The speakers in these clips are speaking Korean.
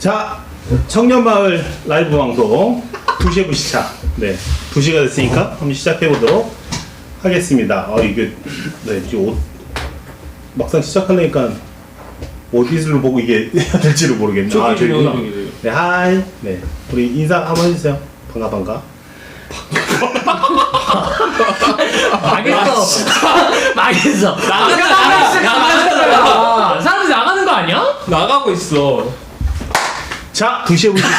자, 청년마을 라이브 방송 2시에 부시차. 네, 2시가 됐으니까 한번 시작해 보도록 하겠습니다. 이게 네, 이제 막상 시작하려니까 어디를 보고 이게 해야 될지를 모르겠네. 아, 저기구나. 네, 하이. 네, 우리 인사 한번 해주세요. 반가. 망했어. 사람들 나가는 거 아니야? 나가고 있어. 자, 2시에 부시차.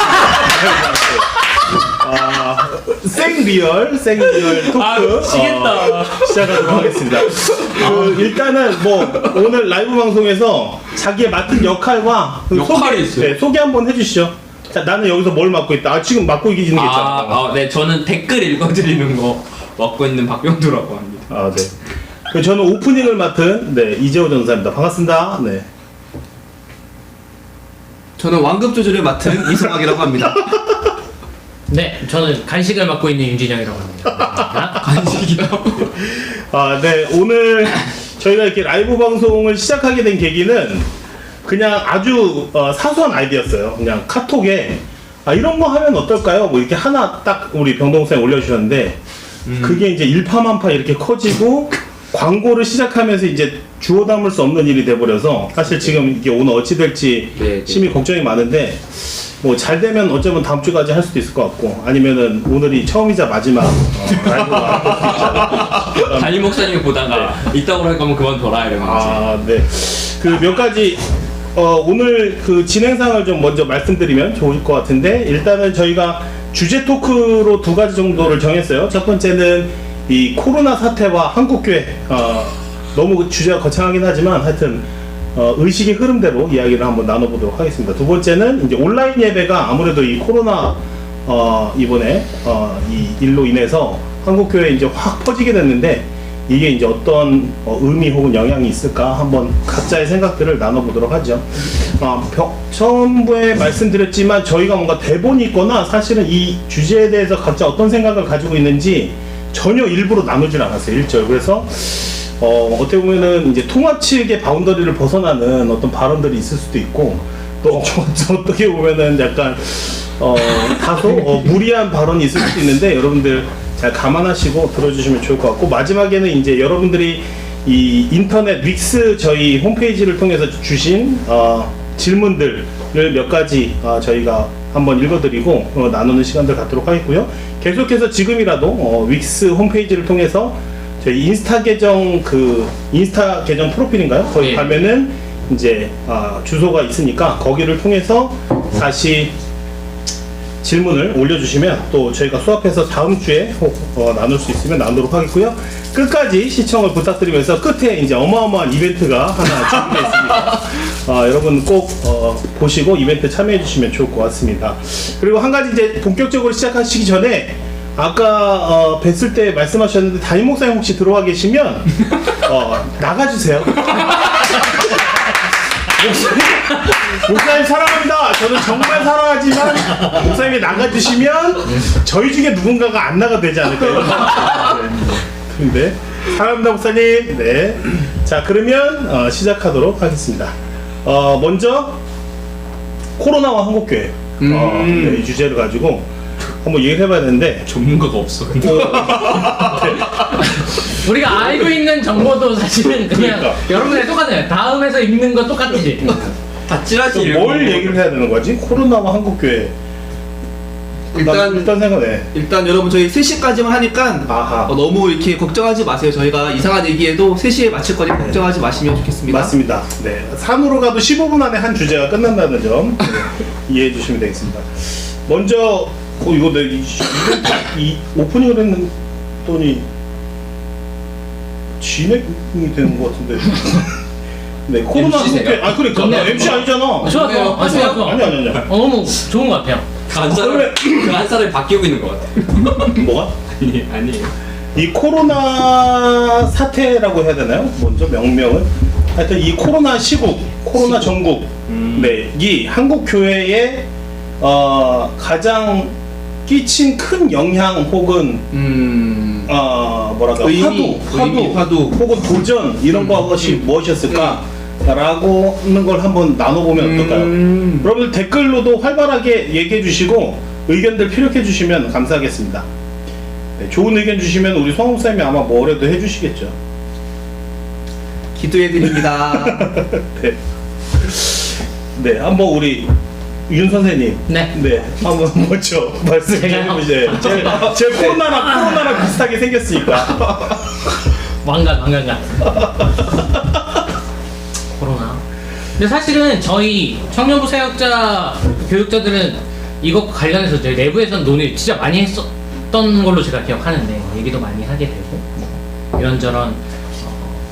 생리얼 토크 미치겠다. 시작하도록 하겠습니다. 일단은 뭐 오늘 라이브 방송에서 자기의 맡은 역할과 역할이 있어요? 소개 한번 해주시죠. 자, 나는 여기서 뭘 맡고 있다. 지금 맡고 계시는 게 있잖아. 네, 저는 댓글 읽어드리는 거 맡고 있는 박병두라고 합니다. 네. 저는 오프닝을 맡은 이재호 전사입니다. 반갑습니다. 네. 저는 완급 조절을 맡은 이성학이라고 합니다. 네, 저는 간식을 맡고 있는 윤진영이라고 합니다. 간식이라고. 네, 오늘 저희가 이렇게 라이브 방송을 시작하게 된 계기는 그냥 아주 사소한 아이디어였어요. 그냥 카톡에 이런 거 하면 어떨까요? 뭐 이렇게 하나 딱 우리 병동생 올려주셨는데 그게 이제 일파만파 이렇게 커지고 광고를 시작하면서 이제 주워 담을 수 없는 일이 돼버려서 사실 지금 이게 오늘 어찌 될지 심히 걱정이 많은데 뭐 잘 되면 어쩌면 다음 주까지 할 수도 있을 것 같고 아니면은 오늘이 처음이자 마지막 라이브가 담임 목사님이 보다가 이따구로 할 거면 그만둬라 이러면서. 네. 그 몇 가지 오늘 그 진행상을 좀 먼저 말씀드리면 좋을 것 같은데 일단은 저희가 주제 토크로 2가지 정도를 정했어요. 첫 번째는 이 코로나 사태와 한국교회 너무 주제가 거창하긴 하지만 하여튼 의식의 흐름대로 이야기를 한번 나눠보도록 하겠습니다. 두 번째는 이제 온라인 예배가 아무래도 이 코로나 이번에 이 일로 인해서 한국교회에 이제 확 퍼지게 됐는데 이게 이제 어떤 의미 혹은 영향이 있을까 한번 각자의 생각들을 나눠보도록 하죠. 처음부에 말씀드렸지만 저희가 뭔가 대본이 있거나 사실은 이 주제에 대해서 각자 어떤 생각을 가지고 있는지 전혀 일부러 나누질 않았어요. 1절. 그래서 어떻게 보면은 이제 통합 측의 바운더리를 벗어나는 어떤 발언들이 있을 수도 있고 또 어떻게 보면은 약간 다소 무리한 발언이 있을 수도 있는데 여러분들 잘 감안하시고 들어주시면 좋을 것 같고 마지막에는 이제 여러분들이 이 인터넷 윅스 저희 홈페이지를 통해서 주신 질문들을 몇 가지 저희가 한번 읽어드리고 나누는 시간들 갖도록 하겠고요. 계속해서 지금이라도 윅스 홈페이지를 통해서 저희 인스타 계정 프로필인가요? 거기 가면은 이제 주소가 있으니까 거기를 통해서 다시 질문을 올려주시면 또 저희가 수합해서 다음 주에 나눌 수 있으면 나누도록 하겠고요. 끝까지 시청을 부탁드리면서 끝에 이제 어마어마한 이벤트가 하나 준비되어 있습니다. 여러분 꼭 보시고 이벤트 참여해 주시면 좋을 것 같습니다. 그리고 한 가지 이제 본격적으로 시작하시기 전에 아까 뵀을 때 말씀하셨는데 담임 목사님 혹시 들어와 계시면 나가주세요. 목사님 사랑합니다. 저는 정말 사랑하지만 목사님이 나가주시면 저희 중에 누군가가 안 나가도 되지 않을까요? 네. 사랑합니다 목사님. 네. 자 그러면 시작하도록 하겠습니다. 먼저 코로나와 한국교회 이 주제를 가지고 한번 얘기를 해봐야 되는데 전문가가 없어. 우리가 알고 있는 정보도 사실은 그냥 그러니까. 여러분들 똑같아요. 다음에서 읽는 거 똑같지. 다 찌라시 뭘 얘기를 해야 되는 거지? 코로나와 한국교회. 일단 생각해. 일단 여러분 저희 3시까지만 하니까 너무 이렇게 걱정하지 마세요. 저희가 이상한 얘기해도 3시에 마칠 거니 걱정하지 마시면 좋겠습니다. 맞습니다. 네. 3으로 가도 15분 안에 한 주제가 끝난다는 점 이해해 주시면 되겠습니다. 먼저 이거 이 오프닝을 했더니 진행이 되는 것 같은데. 네, 코로나 한국교회. 그러니까 나 MC 아니잖아. 좋았어. 아니. 너무 좋은 것 같아요. 한 사람이 바뀌고 있는 것 같아. 뭐가? 아니에요. 이 코로나 사태라고 해야 되나요? 먼저 명명은 하여튼 이 코로나 시국, 코로나 전국, 이 한국 교회에 가장 끼친 큰 영향 혹은 의미, 화두 혹은 도전 이런 것이 무엇이었을까? 라고 하는 걸 한번 나눠보면 어떨까요? 여러분들 댓글로도 활발하게 얘기해 주시고 의견들 피력해 주시면 감사하겠습니다. 네, 좋은 의견 주시면 우리 성홍쌤이 아마 뭐라도 해주시겠죠. 기도해드립니다. 네. 네, 한번 우리 윤 선생님. 네. 한번 먼저 말씀 좀 제가요? 해주세요. 제 코로나랑 비슷하게 생겼으니까. 왕관 코로나. 근데 사실은 저희 청년부 사역자 교육자들은 이거 관련해서 저희 내부에서는 논의 진짜 많이 했었던 걸로 제가 기억하는데 얘기도 많이 하게 되고 뭐 이런저런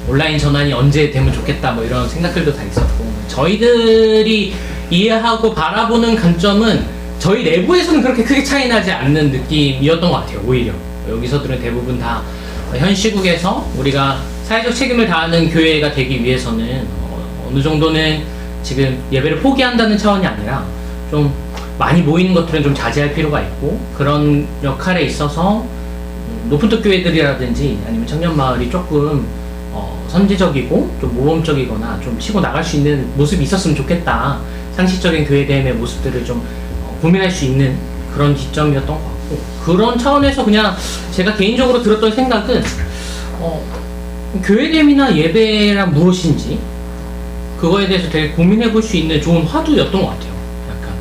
온라인 전환이 언제 되면 좋겠다 뭐 이런 생각들도 다 있었고 저희들이 이해하고 바라보는 관점은 저희 내부에서는 그렇게 크게 차이 나지 않는 느낌이었던 것 같아요. 오히려 여기서들은 대부분 다 현 시국에서 우리가 사회적 책임을 다하는 교회가 되기 위해서는 어느 정도는 지금 예배를 포기한다는 차원이 아니라 좀 많이 모이는 것들은 좀 자제할 필요가 있고 그런 역할에 있어서 높은 뚝 교회들이라든지 아니면 청년마을이 조금 선지적이고 좀 모범적이거나 좀 치고 나갈 수 있는 모습이 있었으면 좋겠다. 상식적인 교회됨의 모습들을 좀 고민할 수 있는 그런 지점이었던 것 같고 그런 차원에서 그냥 제가 개인적으로 들었던 생각은 교회됨이나 예배란 무엇인지 그거에 대해서 되게 고민해 볼 수 있는 좋은 화두였던 것 같아요. 약간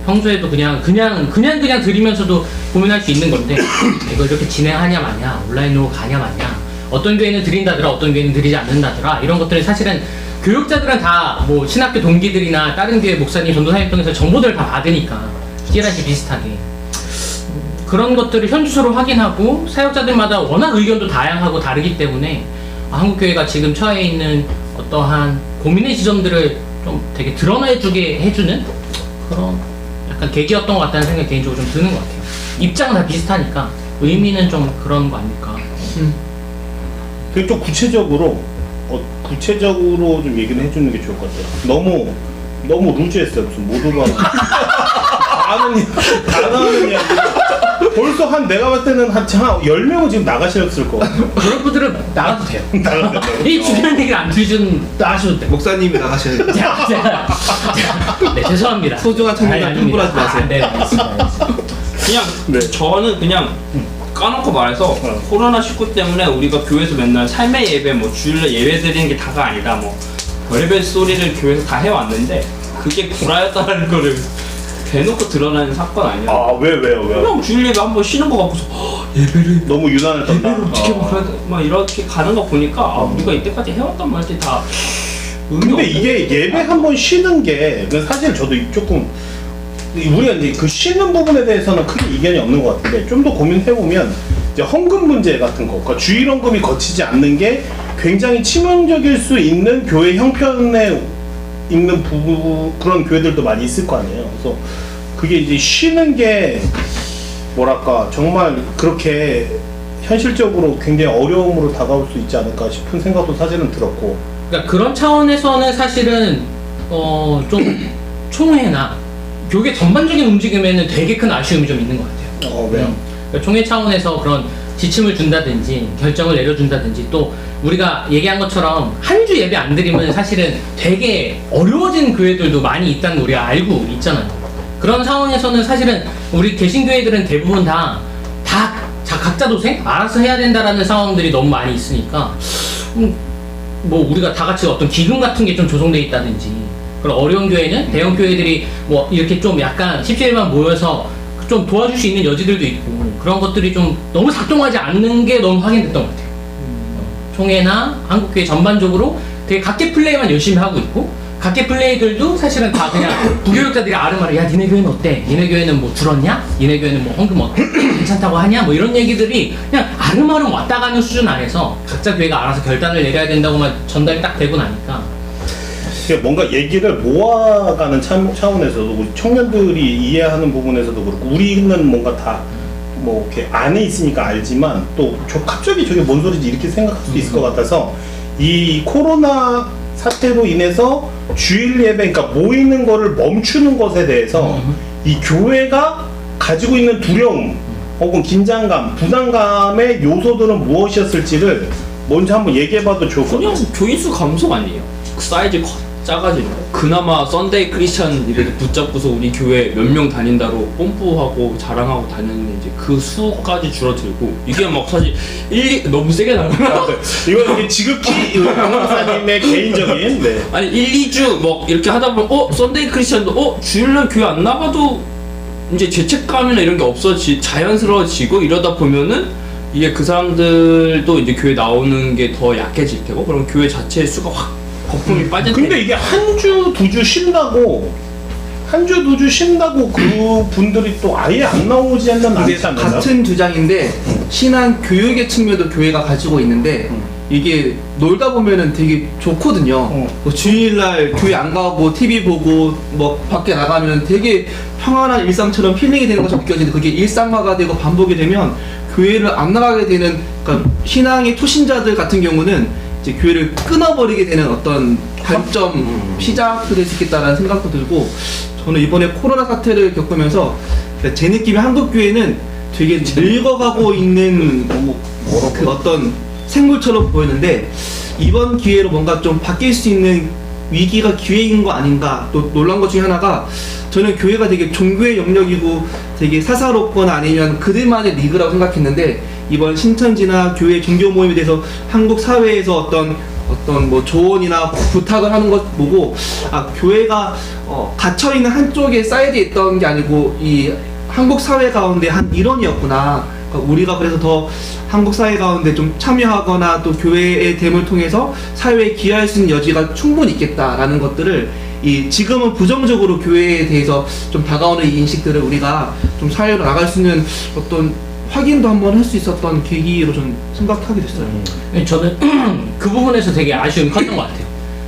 평소에도 그냥 드리면서도 고민할 수 있는 건데 이걸 이렇게 진행하냐 마냐 온라인으로 가냐 마냐 어떤 교회는 드린다더라 어떤 교회는 드리지 않는다더라 이런 것들은 사실은 교육자들은 다 뭐 신학교 동기들이나 다른 교회 목사님 전도사님 통해서 정보들을 다 받으니까 찌라시 비슷하게 그런 것들을 현주소로 확인하고 사역자들마다 워낙 의견도 다양하고 다르기 때문에 한국교회가 지금 처해 있는 어떠한 고민의 지점들을 좀 되게 드러내주게 해주는 그런 약간 계기였던 것 같다는 생각이 개인적으로 좀 드는 것 같아요. 입장은 다 비슷하니까 의미는 좀 그런 거 아닐까. 그 좀 구체적으로 좀 얘기를 해주는 게 좋을 것 같아요. 너무 루즈했어요. 무슨 모두가 다 하는 이야기. 벌써 내가 봤을 때는 한 10명은 지금 나가셨을 거 같아요. 그런 분들은 나가도 돼요. 이 중요한 얘기를 안 나가셔도 돼요. 목사님이 나가셔야 돼요. 네, 죄송합니다. 소중한 청년을 함부로하지 마세요. 네, 알겠습니다. 그냥 네. 저는 그냥 까놓고 말해서 코로나19 때문에 우리가 교회에서 맨날 삶의 예배 뭐 주일날 예배 드리는 게 다가 아니라 뭐 별의별 소리를 교회에서 다 해왔는데 그게 구라였다는 거를 대놓고 드러나는 사건 아니야. 왜요? 그냥 주일 예배 한번 쉬는 거 갖고서 예배를 너무 유난을 떴다. 예배를 어떻게 막 이렇게 가는 거 보니까 우리가 이때까지 해왔던 말들이 다 근데 이게 예배 한번 쉬는 게 사실 저도 조금 우리가 이제 그 쉬는 부분에 대해서는 크게 이견이 없는 것 같은데 좀 더 고민해보면 이제 헌금 문제 같은 거, 그러니까 주일 헌금이 거치지 않는 게 굉장히 치명적일 수 있는 교회 형편에 있는 그런 교회들도 많이 있을 거 아니에요. 그래서 그게 이제 쉬는 게 뭐랄까 정말 그렇게 현실적으로 굉장히 어려움으로 다가올 수 있지 않을까 싶은 생각도 사실은 들었고. 그러니까 그런 차원에서는 사실은 좀 총회나 교계 전반적인 움직임에는 되게 큰 아쉬움이 좀 있는 것 같아요. 왜요? 그러니까 총회 차원에서 그런 지침을 준다든지 결정을 내려준다든지 또 우리가 얘기한 것처럼 한 주 예배 안 드리면 사실은 되게 어려워진 교회들도 많이 있다는 거 우리가 알고 있잖아요. 그런 상황에서는 사실은 우리 개신교회들은 대부분 다 각자 도생 알아서 해야 된다라는 상황들이 너무 많이 있으니까 뭐 우리가 다 같이 어떤 기금 같은 게 좀 조성돼 있다든지 그런 어려운 교회는 대형 교회들이 뭐 이렇게 좀 약간 17만 모여서 좀 도와줄 수 있는 여지들도 있고 그런 것들이 좀 너무 작동하지 않는 게 너무 확인됐던 것 같아요. 총회나 한국교회 전반적으로 되게 각계 플레이만 열심히 하고 있고 각계 플레이들도 사실은 다 그냥 부교육자들이 아름아름 야 니네 교회는 어때? 니네 교회는 뭐 줄었냐? 니네 교회는 뭐 헌금 어때? 괜찮다고 하냐? 뭐 이런 얘기들이 그냥 아름아름 왔다 가는 수준 안에서 각자 교회가 알아서 결단을 내려야 된다고만 전달이 딱 되고 나니까 뭔가 얘기를 모아가는 차원에서도 우리 청년들이 이해하는 부분에서도 그렇고 우리는 뭔가 다 뭐 이렇게 안에 있으니까 알지만 또 갑자기 저게 뭔 소리지 이렇게 생각할 수도 있을 것 같아서 이 코로나 사태로 인해서 주일 예배 그러니까 모이는 거를 멈추는 것에 대해서 이 교회가 가지고 있는 두려움 혹은 긴장감, 부담감의 요소들은 무엇이었을지를 먼저 한번 얘기해봐도 좋을 것 같아요. 그냥 교인수 감소 아니에요. 사이즈 작아지는 거. 그나마 썬데이 크리스천 이렇게 붙잡고서 우리 교회 몇 명 다닌다로 뽐뿌하고 자랑하고 다녔는데 이제 그 수까지 줄어들고 이게 막 사실 너무 세게 나가나? 이거 지극히 강목사님의 개인적인 네. 아니 1, 2주 막 이렇게 하다 보면 썬데이 크리스천도 주일날 교회 안 나가도 이제 죄책감이나 이런 게 자연스러워지고 이러다 보면은 이게 그 사람들도 이제 교회 나오는 게 더 약해질 테고 그럼 교회 자체의 수가 확 거품이 빠질 테고. 근데 이게 한 주, 두 주 쉰다고 그 분들이 또 아예 안 나오지 않는 근데 않지 않나요? 같은 주장인데 신앙 교육의 측면도 교회가 가지고 있는데 이게 놀다 보면은 되게 좋거든요. 뭐 주일날 교회 안 가고 TV 보고 뭐 밖에 나가면 되게 평안한 일상처럼 힐링이 되는 것처럼 느껴지는데 그게 일상화가 되고 반복이 되면 교회를 안 나가게 되는, 그러니까 신앙의 초신자들 같은 경우는 이제 교회를 끊어버리게 되는 어떤 관점 시작도 될 수 있겠다라는 생각도 들고, 저는 이번에 코로나 사태를 겪으면서 제 느낌이 한국 교회는 되게 늙어가고 있는 그 어떤 생물처럼 보였는데 이번 기회로 뭔가 좀 바뀔 수 있는 위기가 기회인 거 아닌가. 또 놀란 것 중에 하나가, 저는 교회가 되게 종교의 영역이고 되게 사사롭거나 아니면 그들만의 리그라고 생각했는데 이번 신천지나 교회 종교 모임에 대해서 한국 사회에서 어떤 뭐 조언이나 부탁을 하는 것 보고, 아, 교회가 갇혀 있는 한쪽에 사이드에 있던 게 아니고 이 한국 사회 가운데 한 일원이었구나. 그러니까 우리가 그래서 더 한국 사회 가운데 좀 참여하거나 또 교회의 됨을 통해서 사회에 기여할 수 있는 여지가 충분히 있겠다라는 것들을, 이 지금은 부정적으로 교회에 대해서 좀 다가오는 이 인식들을 우리가 좀 사회로 나갈 수 있는 어떤 확인도 한번 할 수 있었던 계기로 좀 생각하게 됐어요. 저는 그 부분에서 되게 아쉬움이 컸던 것 같아요.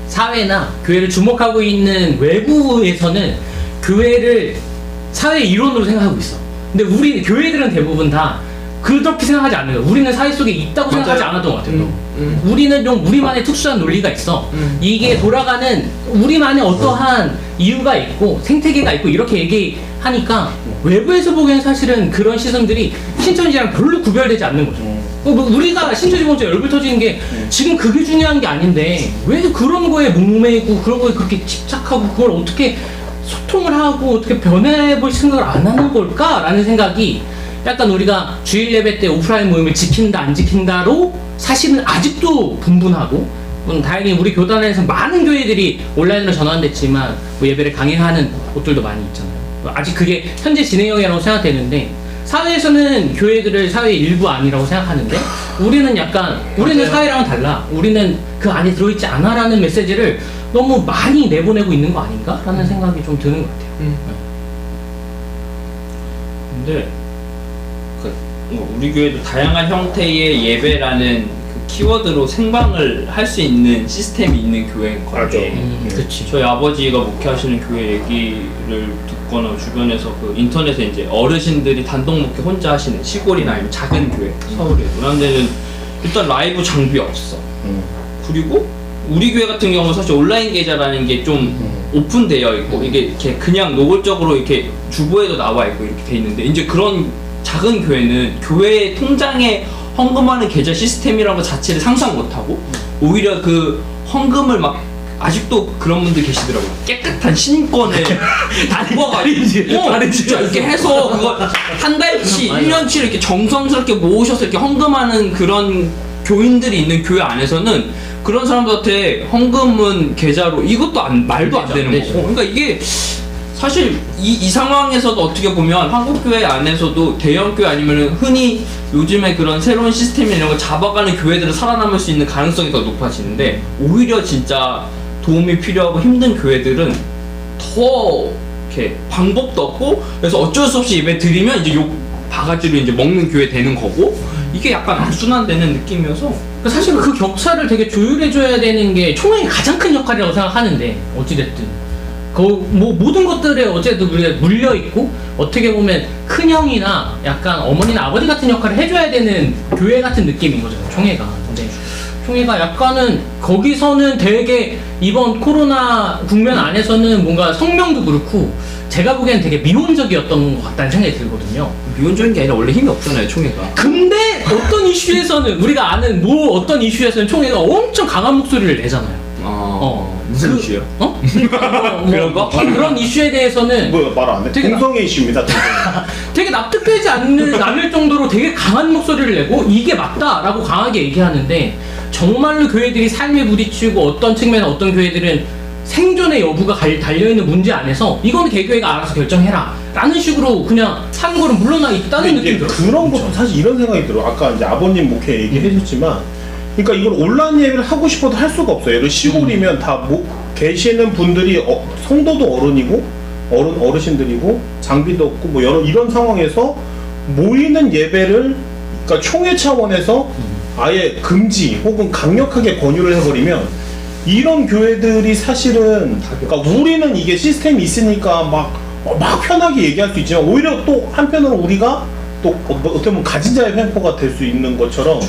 사회나 교회를 주목하고 있는 외부에서는 교회를 사회의 일원으로 생각하고 있어. 근데 우리 교회들은 대부분 다 그렇게 생각하지 않는 거예요. 우리는 사회 속에 있다고 생각하지 않았던 것 같아요. 우리는 좀 우리만의 특수한 논리가 있어. 이게 돌아가는 우리만의 어떠한 이유가 있고 생태계가 있고 이렇게 얘기하니까 외부에서 보기엔 사실은 그런 시선들이 신천지랑 별로 구별되지 않는 거죠. 우리가 신천지 본체 열불 터지는 게 지금 그게 중요한 게 아닌데 왜 그런 거에 목매이고 그런 거에 그렇게 집착하고 그걸 어떻게 소통을 하고 어떻게 변해볼 생각을 안 하는 걸까라는 생각이, 약간 우리가 주일 예배 때 오프라인 모임을 지킨다 안 지킨다로 사실은 아직도 분분하고, 다행히 우리 교단에서 많은 교회들이 온라인으로 전환됐지만 뭐 예배를 강행하는 곳들도 많이 있잖아요. 아직 그게 현재 진행형이라고 생각되는데 사회에서는 교회들을 사회의 일부 아니라고 생각하는데 우리는 우리는 사회랑은 달라, 우리는 그 안에 들어있지 않아 라는 메시지를 너무 많이 내보내고 있는 거 아닌가? 라는 생각이 좀 드는 것 같아요. 근데 우리 교회도 다양한 형태의 예배라는 그 키워드로 생방을 할 수 있는 시스템이 있는 교회인 것 같아요. 그치. 저희 아버지가 목회하시는 교회 얘기를 듣거나 주변에서 그 인터넷에 이제 어르신들이 단독 목회 혼자 하시는 시골이나 아니면 작은 교회, 서울에 그런 데는 일단 라이브 장비 없어. 그리고 우리 교회 같은 경우는 사실 온라인 계좌라는 게 좀 오픈되어 있고 이게 이렇게 그냥 노골적으로 이렇게 주보에도 나와 있고 이렇게 돼 있는데, 이제 그런 작은 교회는 교회 통장에 헌금하는 계좌 시스템이라는 것 자체를 상상 못하고 오히려 그 헌금을 막 아직도 그런 분들 계시더라고요. 깨끗한 신권을 다 뽑아가지고 진짜 이렇게 해서 그거 한 달치, 1년치 이렇게 정성스럽게 모으셔서 이렇게 헌금하는 그런 교인들이 있는 교회 안에서는 그런 사람들한테 헌금은 계좌로 이것도 말도 안 되는 거고. 그러니까 이게 사실 이 상황에서도 어떻게 보면 한국교회 안에서도 대형교회 아니면 흔히 요즘에 그런 새로운 시스템이나 이런 걸 잡아가는 교회들은 살아남을 수 있는 가능성이 더 높아지는데, 오히려 진짜 도움이 필요하고 힘든 교회들은 더 이렇게 방법도 없고, 그래서 어쩔 수 없이 예배 드리면 이제 욕 바가지로 이제 먹는 교회 되는 거고, 이게 약간 악순환되는 느낌이어서 사실 그 격차를 되게 조율해줘야 되는 게 총회의 가장 큰 역할이라고 생각하는데, 어찌됐든 뭐 모든 것들에 어쨌든 우리가 물려있고 어떻게 보면 큰형이나 약간 어머니나 아버지 같은 역할을 해줘야 되는 교회 같은 느낌인 거잖아요, 총회가. 근데 총회가 약간은 거기서는 되게 이번 코로나 국면 안에서는 뭔가 성명도 그렇고 제가 보기엔 되게 미온적이었던 것 같다는 생각이 들거든요. 미온적인 게 아니라 원래 힘이 없잖아요, 총회가. 근데 어떤 이슈에서는 우리가 아는 어떤 이슈에서는 총회가 엄청 강한 목소리를 내잖아요. 무슨 무슨 이슈요? 그런 거? 그런 이슈에 대해서는 뭐 말 안 해? 되게 동성애 이슈입니다. 되게 납득되지 않을 정도로 되게 강한 목소리를 내고 이게 맞다라고 강하게 얘기하는데, 정말로 교회들이 삶에 부딪히고 어떤 측면에 어떤 교회들은 생존의 여부가 달려있는 문제 안에서 이거는 개교회가 알아서 결정해라 라는 식으로 그냥 한 걸음 물러나 있다는 근데 느낌이 이제 들어요. 그런 것도 사실 이런 생각이 들어. 아까 이제 아버님 목회 얘기해줬지만, 그러니까 이걸 온라인 예배를 하고 싶어도 할 수가 없어요. 예를 시골이면 다 계시는 분들이 성도도 어른이고 어르신들이고 장비도 없고 뭐 이런 상황에서 모이는 예배를 그러니까 총회 차원에서 아예 금지 혹은 강력하게 권유를 해버리면 이런 교회들이 사실은 그러니까 우리는 이게 시스템이 있으니까 막 편하게 얘기할 수 있지만 오히려 또 한편으로 우리가 또 어떻게 보면 가진 자의 횡포가 될 수 있는 것처럼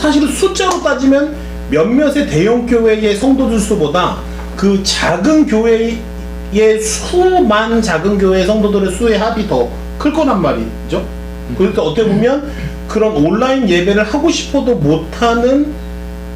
사실은 숫자로 따지면 몇몇의 대형 교회의 성도들 수보다 그 작은 교회의 수만 작은 교회의 성도들의 수의 합이 더 클 거란 말이죠. 그러니까 어떻게 보면 그런 온라인 예배를 하고 싶어도 못하는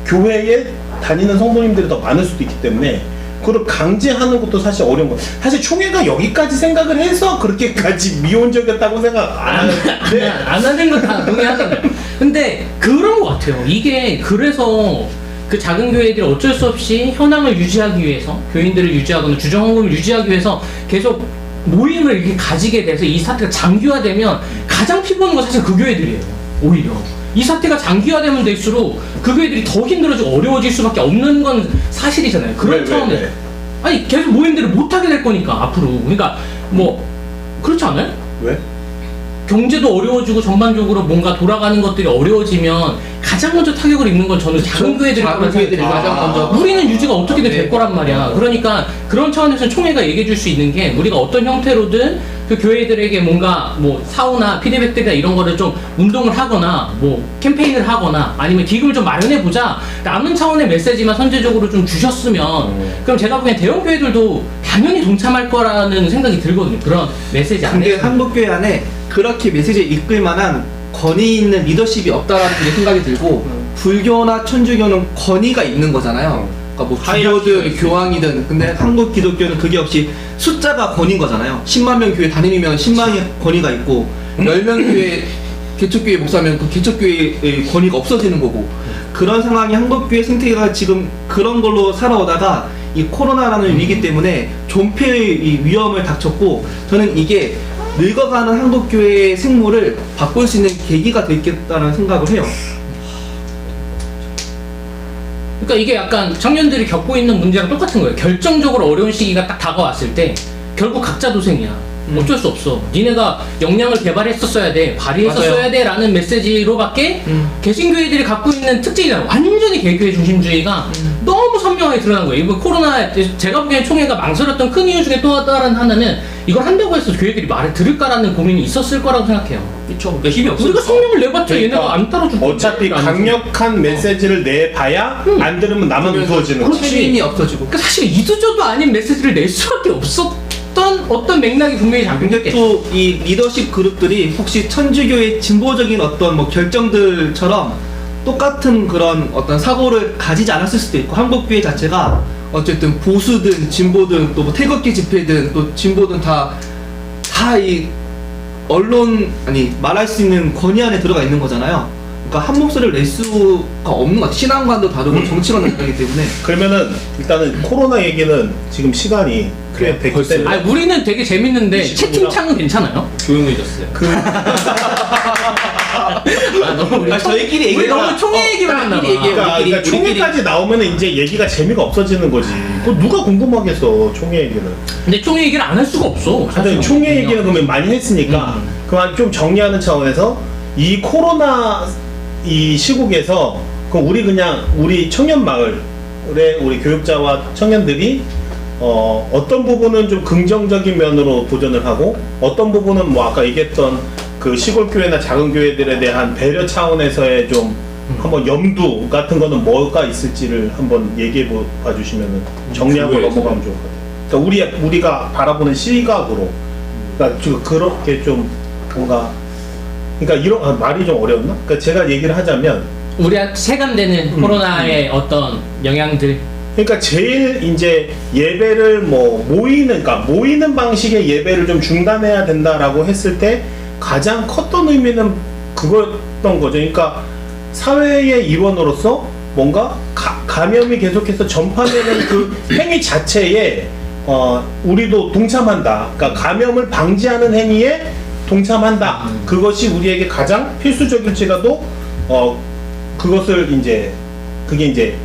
교회에 다니는 성도님들이 더 많을 수도 있기 때문에 그걸 강제하는 것도 사실 어려운 거. 사실 총회가 여기까지 생각을 해서 그렇게까지 미온적이었다고 생각 안 하는데 안 하는 건 다 동의하잖아요. 근데 그런 것 같아요. 이게 그래서 그 작은 교회들이 어쩔 수 없이 현황을 유지하기 위해서, 교인들을 유지하거나 주정 헌금을 유지하기 위해서 계속 모임을 이렇게 가지게 돼서 이 사태가 장기화되면 가장 피보는 건 사실 그 교회들이에요. 오히려 이 사태가 장기화되면 될수록 그 교회들이 더 힘들어지고 어려워질 수밖에 없는 건 사실이잖아요. 그런 차원에서 아니 계속 모임들을 못하게 될 거니까 앞으로. 그러니까 뭐 그렇지 않아요? 왜? 경제도 어려워지고 전반적으로 뭔가 돌아가는 것들이 어려워지면 가장 먼저 타격을 입는 건 저는 작은 교회들이 가장 먼저. 우리는 유지가 어떻게든 될 네. 거란 말이야. 그러니까 그런 차원에서 총회가 얘기해 줄 수 있는 게, 우리가 어떤 형태로든 그 교회들에게 뭔가 뭐 사후나 피드백들이나 이런 거를 좀 운동을 하거나 뭐 캠페인을 하거나 아니면 기금을 좀 마련해 보자 라는 차원의 메시지만 선제적으로 좀 주셨으면 그럼 제가 보기엔 대형 교회들도 당연히 동참할 거라는 생각이 들거든요. 그런 메시지 안에. 근데 한국교회 안에 그렇게 메시지를 이끌 만한 권위 있는 리더십이 없다라는 게 생각이 들고, 불교나 천주교는 권위가 있는 거잖아요. 그러니까 뭐 주교든 교황이든. 근데 한국 기독교는 그게 없이 숫자가 권위인 거잖아요. 10만 명 교회 다니면 10만의 권위가 있고 10명 교회 개척교회 목사면 그 개척교회의 권위가 없어지는 거고, 그런 상황이 한국교회 생태계가 지금 그런 걸로 살아오다가 이 코로나라는 위기 때문에 존폐의 이 위험을 닥쳤고, 저는 이게 늙어가는 한국교회의 생물을 바꿀 수 있는 계기가 되겠다는 생각을 해요. 그러니까 이게 약간 청년들이 겪고 있는 문제랑 똑같은 거예요. 결정적으로 어려운 시기가 딱 다가왔을 때 결국 각자 도생이야. 어쩔 수 없어. 니네가 역량을 개발했었어야 돼, 발휘했었어야 돼 라는 메시지로밖에 개신교회들이 갖고 있는 특징이잖아. 완전히 개교회 중심주의가 너무 선명하게 드러난 거예요. 이번 코로나, 제가 보기엔 총회가 망설였던 큰 이유 중에 또 다른 하나는 이걸 한다고 해서 교회들이 말을 들을까라는 고민이 있었을 거라고 생각해요. 그렇죠. 그러니까 힘이 없어. 우리가 성령을 내봤자 그러니까 얘네가 안 따라줄 건데. 어차피 강력한 메시지를 내봐야 안 들으면 나만 무서워지는 거지. 추진이 없어지고. 그러니까 사실 이도저도 아닌 메시지를 낼 수밖에 없었던 어떤 맥락이 분명히 근데 잡혔겠죠. 또 이 리더십 그룹들이 혹시 천주교의 진보적인 어떤 뭐 결정들처럼 똑같은 그런 어떤 사고를 가지지 않았을 수도 있고, 한국교회 자체가 어쨌든 보수든 진보든 또 뭐 태극기 집회든 또 진보든 다 이 언론 말할 수 있는 권위 안에 들어가 있는 거잖아요. 그러니까 한 목소리를 낼 수가 없는 것 같아요. 신앙관도 다르고 정치관도 다르기 때문에. 그러면은 일단은 코로나 얘기는 지금 시간이 꽤 됐기 벌써. 때문에 아니 우리는 되게 재밌는데 25라. 채팅창은 괜찮아요? 조용해졌어요. 너무 우리 저희끼리 우리 너무 총회 얘기만 했나 봐. 그러니까 총회까지 나오면은 이제 얘기가 재미가 없어지는 거지. 그 누가 궁금하겠어 총회 얘기는. 근데 총회 얘기를 안 할 수가 없어. 하여튼 총회 얘기는 그러면 많이 했으니까 그만 좀 정리하는 차원에서 이 코로나 이 시국에서 그럼 우리 청년 마을에 우리 교육자와 청년들이 어떤 부분은 좀 긍정적인 면으로 도전을 하고 어떤 부분은 뭐 아까 얘기했던 그 시골 교회나 작은 교회들에 대한 배려 차원에서의 좀 한번 염두 같은 거는 뭐가 있을지를 한번 얘기해 봐 주시면은 정리하고 넘어가면 좋을 것 같아요. 그러니까 우리가 바라보는 시각으로, 그러니까 좀 그렇게 좀 뭔가, 그러니까 이런 말이 좀 어려웠나? 그러니까 제가 얘기를 하자면 우리한테 체감되는 코로나의 어떤 영향들. 그러니까 제일 이제 예배를 뭐 모이는 방식의 예배를 좀 중단해야 된다라고 했을 때 가장 컸던 의미는 그거였던 거죠. 그러니까 사회의 일원으로서 뭔가 감염이 계속해서 전파되는 그 행위 자체에 우리도 동참한다. 그러니까 감염을 방지하는 행위에 동참한다. 그것이 우리에게 가장 필수적일지라도 그것을 이제 그게 이제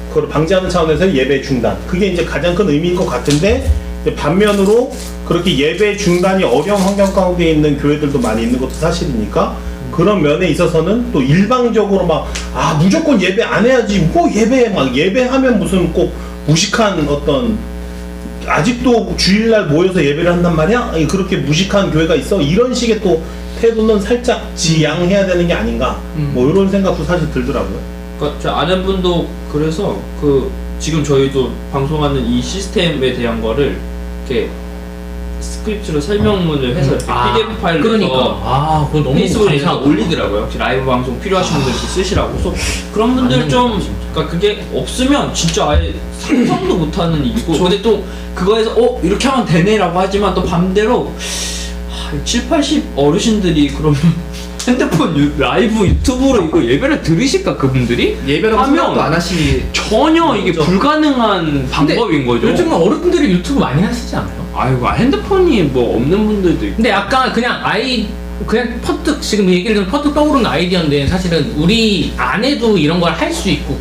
그걸 방지하는 차원에서 예배 중단. 그게 이제 가장 큰 의미인 것 같은데 이제 반면으로 그렇게 예배 중단이 어려운 환경 가운데 있는 교회들도 많이 있는 것도 사실이니까 그런 면에 있어서는 또 일방적으로 막 무조건 예배 안 해야지 뭐 예배하면 무슨 꼭 무식한 어떤 아직도 주일날 모여서 예배를 한단 말이야? 그렇게 무식한 교회가 있어? 이런 식의 또 태도는 살짝 지양해야 되는 게 아닌가 뭐 이런 생각도 사실 들더라고요. 그러니까 제 아내분도 그래서 지금 저희도 방송하는 이 시스템에 대한 거를 이렇게 스크립트로 설명문을 해서 이렇게 PDF 파일로 그러니까 그건 너무 페이스북에 감사하고 올리더라고요. 혹시 라이브 방송 필요하신 분들 이렇게 쓰시라고. 그래서 그런 분들 좀 그러니까 그게 없으면 진짜 아예 상상도 못하는 일이고. 근데 또 그거에서 이렇게 하면 되네라고 하지만 또 반대로 7, 80 어르신들이 그러면 핸드폰 라이브 유튜브로 이거 예배를 들으실까 그분들이? 예배라고 생각도 안 하시. 전혀 이게 불가능한 방법인 거죠. 요즘은 어른들이 유튜브 많이 하시지 않아요? 아이고 핸드폰이 뭐 없는 분들도 있고. 근데 약간 그냥 퍼뜩 지금 얘기를 들으면 퍼뜩 떠오르는 아이디어인데 사실은 우리 안에도 이런 걸 할 수 있고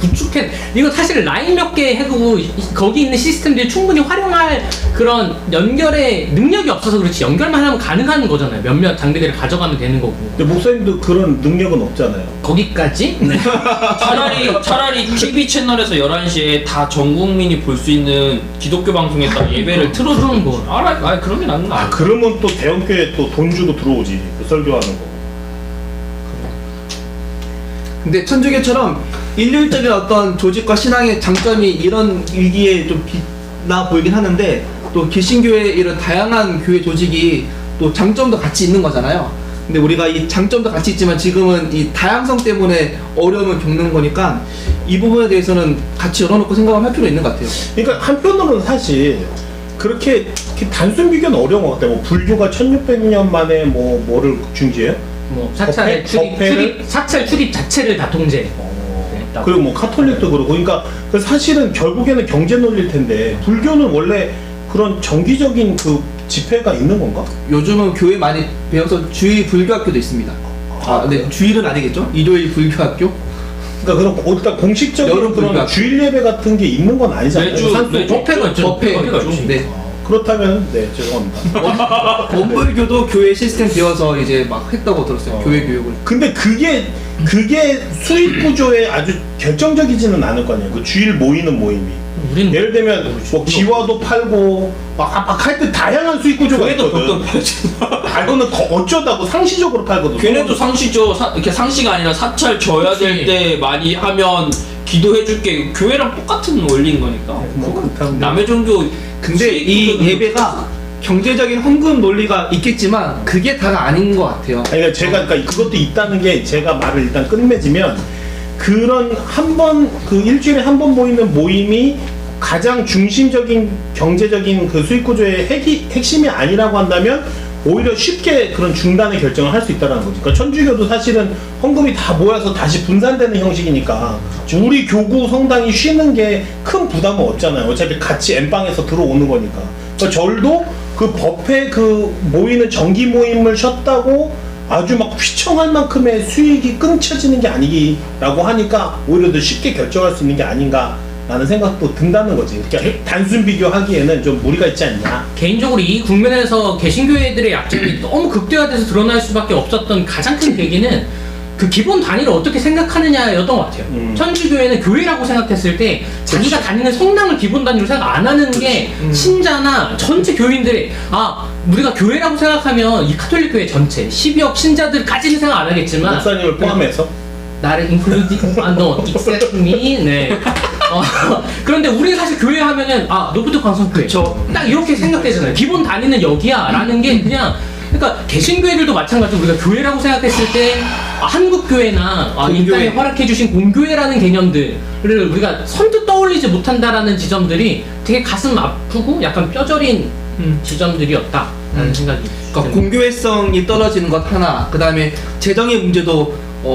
이거 사실 라인 몇 개 해도 거기 있는 시스템들이 충분히 활용할 그런 연결의 능력이 없어서 그렇지 연결만 하면 가능한 거잖아요. 몇몇 장비들을 가져가면 되는 거고. 근데 목사님도 그런 능력은 없잖아요. 거기까지? 네. 차라리 TV 채널에서 11시에 다 전 국민이 볼 수 있는 기독교 방송에다 예배를 틀어주는 거. 그런 게 낫는 거 아니야? 그러면 또 대형교회 또 돈 주고 들어오지. 설교하는 거. 근데 천주교처럼 일률적인 어떤 조직과 신앙의 장점이 이런 위기에 좀 빛나 보이긴 하는데 또 개신교의 이런 다양한 교회 조직이 또 장점도 같이 있는 거잖아요. 근데 우리가 이 장점도 같이 있지만 지금은 이 다양성 때문에 어려움을 겪는 거니까 이 부분에 대해서는 같이 열어놓고 생각할 필요 있는 것 같아요. 그러니까 한편으로는 사실 그렇게 단순 비교는 어려운 것 같아요. 뭐 불교가 1600년 만에 뭐를 중지해요? 뭐 사찰 출입 자체를 다 통제. 그리고 뭐 카톨릭도 그러고. 그러니까 그 사실은 결국에는 경제 논리일 텐데 불교는 원래 그런 정기적인 그 집회가 있는 건가? 요즘은 교회 많이 배워서 주일 불교학교도 있습니다. 네, 주일은 아니겠죠? 일요일 불교학교? 그러니까 그런 일단 공식적인 여름 그런 불교학교. 주일 예배 같은 게 있는 건 아니잖아요. 매주 법회가 있죠. 법회가 있죠. 네. 그렇다면 네 죄송합니다. 원불교도 교회 시스템 배워서 이제 막 했다고 들었어요. 교회 교육을. 근데 그게 수익 구조에 아주 결정적이지는 않을 거 아니에요. 그 주일 모이는 모임이. 우리는 예를 들면 뭐 기와도 팔고 막 하여튼 다양한 수익 구조가 교회도 있거든. 벽돌 팔잖아. 그거는 어쩌다고 상시적으로 팔거든. 걔네도 상시죠. 이렇게 상시가 아니라 사찰 져야 될 때 많이 하면 기도해줄게. 교회랑 똑같은 원리인 거니까. 뭐 그렇다면 남의 종교. 근데 이 예배가 경제적인 헌금 논리가 있겠지만 그게 다가 아닌 것 같아요. 그러니까 제가 그러니까 그것도 있다는 게 제가 말을 일단 끝맺으면 그런 그 일주일에 한 번 모이는 모임이 가장 중심적인 경제적인 그 수익 구조의 핵심이 아니라고 한다면 오히려 쉽게 그런 중단의 결정을 할 수 있다는 거지. 그러니까 천주교도 사실은 헌금이 다 모여서 다시 분산되는 형식이니까 우리 교구 성당이 쉬는 게 큰 부담은 없잖아요. 어차피 같이 엠빵에서 들어오는 거니까. 그러니까 절도 그 법회 그 모이는 정기 모임을 쉬었다고 아주 막 휘청할 만큼의 수익이 끊쳐지는 게 아니라고 하니까 오히려 더 쉽게 결정할 수 있는 게 아닌가 라는 생각도 든다는 거지. 그러니까 단순 비교하기에는 좀 무리가 있지 않냐. 개인적으로 이 국면에서 개신교회들의 약점이 너무 극대화돼서 드러날 수밖에 없었던 가장 큰 계기는 그 기본 단위를 어떻게 생각하느냐였던 것 같아요. 천주교회는 교회라고 생각했을 때 자기가 다니는 성당을 기본 단위로 생각 안 하는 게 신자나 전체 교인들이 우리가 교회라고 생각하면 이 카톨릭 교회 전체 12억 신자들까지는 생각 안 하겠지만 목사님을 포함해서 나를 include, no, except me. 네. 그런데 우리는 사실 교회 하면은 노부터 강성교회. 딱 이렇게 생각되잖아요. 기본 단위는 여기야. 라는 게 그냥 그러니까 개신교회들도 마찬가지로 우리가 교회라고 생각했을 때 한국 교회나 이 땅에 허락해주신 공교회라는 개념들을 우리가 선뜻 떠올리지 못한다라는 지점들이 되게 가슴 아프고 약간 뼈저린 지점들이었다라는 생각이 그러니까 공교회성이 떨어지는 것 하나, 그 다음에 재정의 문제도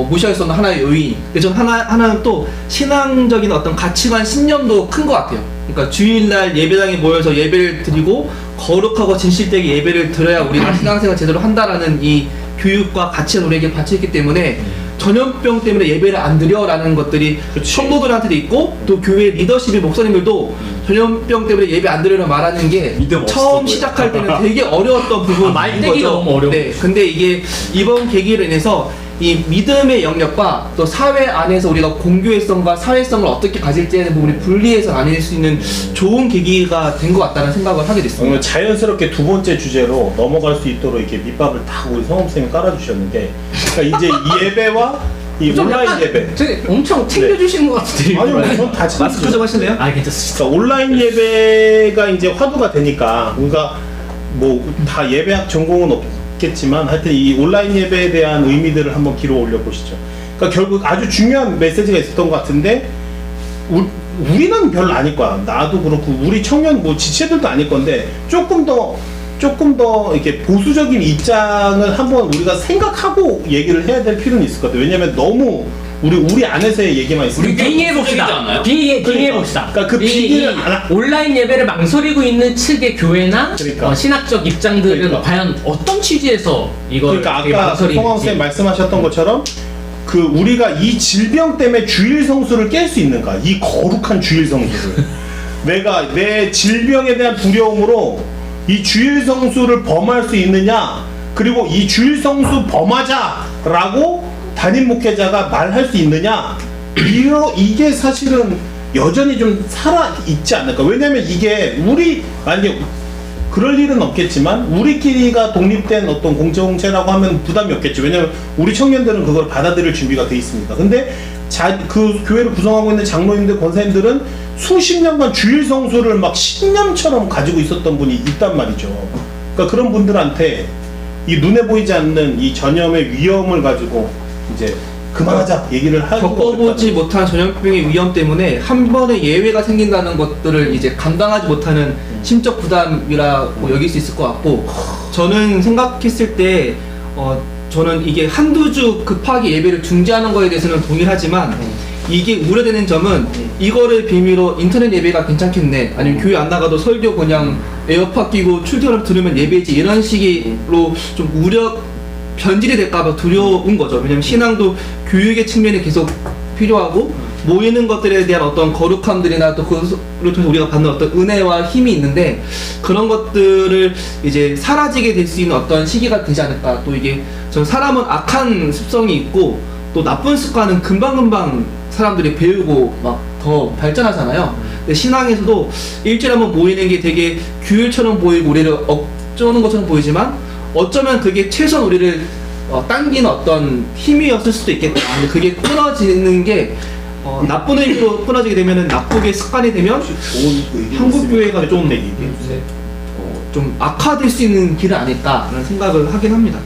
무시할 수 없는 하나의 요인. 근데 전 하나는 또 신앙적인 어떤 가치관, 신념도 큰 것 같아요. 그러니까 주일날 예배당에 모여서 예배를 드리고 거룩하고 진실되게 예배를 드려야 우리가 신앙생활 제대로 한다라는 이 교육과 가치가 우리에게 받쳐있기 때문에 전염병 때문에 예배를 안 드려라는 것들이 성도들한테도 있고 또 교회 리더십의 목사님들도 전염병 때문에 예배 안 드려라 말하는 게 처음 시작할 때는 되게 어려웠던 부분인 말대기가 거죠. 너무 어려워. 네, 근데 이게 이번 계기로 인해서 이 믿음의 영역과 또 사회 안에서 우리가 공교회성과 사회성을 어떻게 가질지에 대한 부분이 분리해서 나뉠 수 있는 좋은 계기가 된 것 같다는 생각을 하게 됐습니다. 오늘 자연스럽게 두 번째 주제로 넘어갈 수 있도록 이렇게 밑밥을 딱 우리 성hom쌤이 깔아주셨는데, 그러니까 이제 이 예배와 이 좀 온라인 약간 예배. 되게 엄청 챙겨주시는 것 같은데. 아니요, 전다 마스크 좀 하실래요? 아 괜찮습니다. 그러니까 온라인 예배가 이제 화두가 되니까 우리가 뭐 다 예배학 전공은 없겠지만 하여튼 이 온라인 예배에 대한 의미들을 한번 기로 올려보시죠. 그러니까 결국 아주 중요한 메시지가 있었던 것 같은데 우리는 별로 아닐 거야. 나도 그렇고 우리 청년 뭐 지체들도 아닐 건데 조금 더 이렇게 보수적인 입장을 한번 우리가 생각하고 얘기를 해야 될 필요는 있을 것 같아요. 왜냐면 너무 우리 안에서의 얘기만 있으면 우리 빙의해 봅시다. 않아요? 빙의해 봅시다. 그러니까 그 빙의를 안 하- 온라인 예배를 망설이고 있는 측의 교회나 그러니까. 신학적 입장들은 그러니까. 과연 어떤 취지에서 이걸 그러니까 되게 아까 망설이는지. 성황 쌤 말씀하셨던 것처럼 그 우리가 이 질병 때문에 주일 성수를 깰 수 있는가? 이 거룩한 주일 성수를 내가 내 질병에 대한 두려움으로 이 주일 성수를 범할 수 있느냐? 그리고 이 주일 성수 범하자라고 담임 목회자가 말할 수 있느냐? 이게 사실은 여전히 좀 살아 있지 않을까? 왜냐면 이게 만약에 그럴 일은 없겠지만 우리끼리가 독립된 어떤 공동체라고 하면 부담이 없겠죠. 왜냐면 우리 청년들은 그걸 받아들일 준비가 돼 있습니다. 근데 그 교회를 구성하고 있는 장로님들, 권사님들은 수십 년간 주일 성수를 막 신념처럼 가지고 있었던 분이 있단 말이죠. 그러니까 그런 분들한테 이 눈에 보이지 않는 이 전염의 위험을 가지고 이제 그만하자 얘기를 하고 겪어보지 못한 전염병의 위험 때문에 한 번의 예외가 생긴다는 것들을 이제 감당하지 못하는 심적 부담이라고 여길 수 있을 것 같고, 저는 생각했을 때 저는 이게 한두 주 급하게 예배를 중지하는 거에 대해서는 동일하지만 이게 우려되는 점은 이거를 빌미로 인터넷 예배가 괜찮겠네, 아니면 교회 안 나가도 설교 그냥 에어팟 끼고 출퇴근을 들으면 예배지, 이런 식으로 좀 변질이 될까봐 두려운 거죠. 왜냐면 신앙도 교육의 측면이 계속 필요하고 모이는 것들에 대한 어떤 거룩함들이나 또 그를 통해서 우리가 받는 어떤 은혜와 힘이 있는데 그런 것들을 이제 사라지게 될 수 있는 어떤 시기가 되지 않을까. 또 이게 전 사람은 악한 습성이 있고 또 나쁜 습관은 금방금방 사람들이 배우고 막 더 발전하잖아요. 근데 신앙에서도 일주일에 한번 모이는 게 되게 규율처럼 보이고 우리를 억조는 것처럼 보이지만 어쩌면 그게 최소한 우리를 당기는 어떤 힘이었을 수도 있겠다. 근데 그게 끊어지는 게 나쁜 의미로 끊어지게 되면은 나쁘게 습관이 되면 한국 교회가 좀 악화될 수 있는 길은 아닐까라는 생각을 하긴 합니다.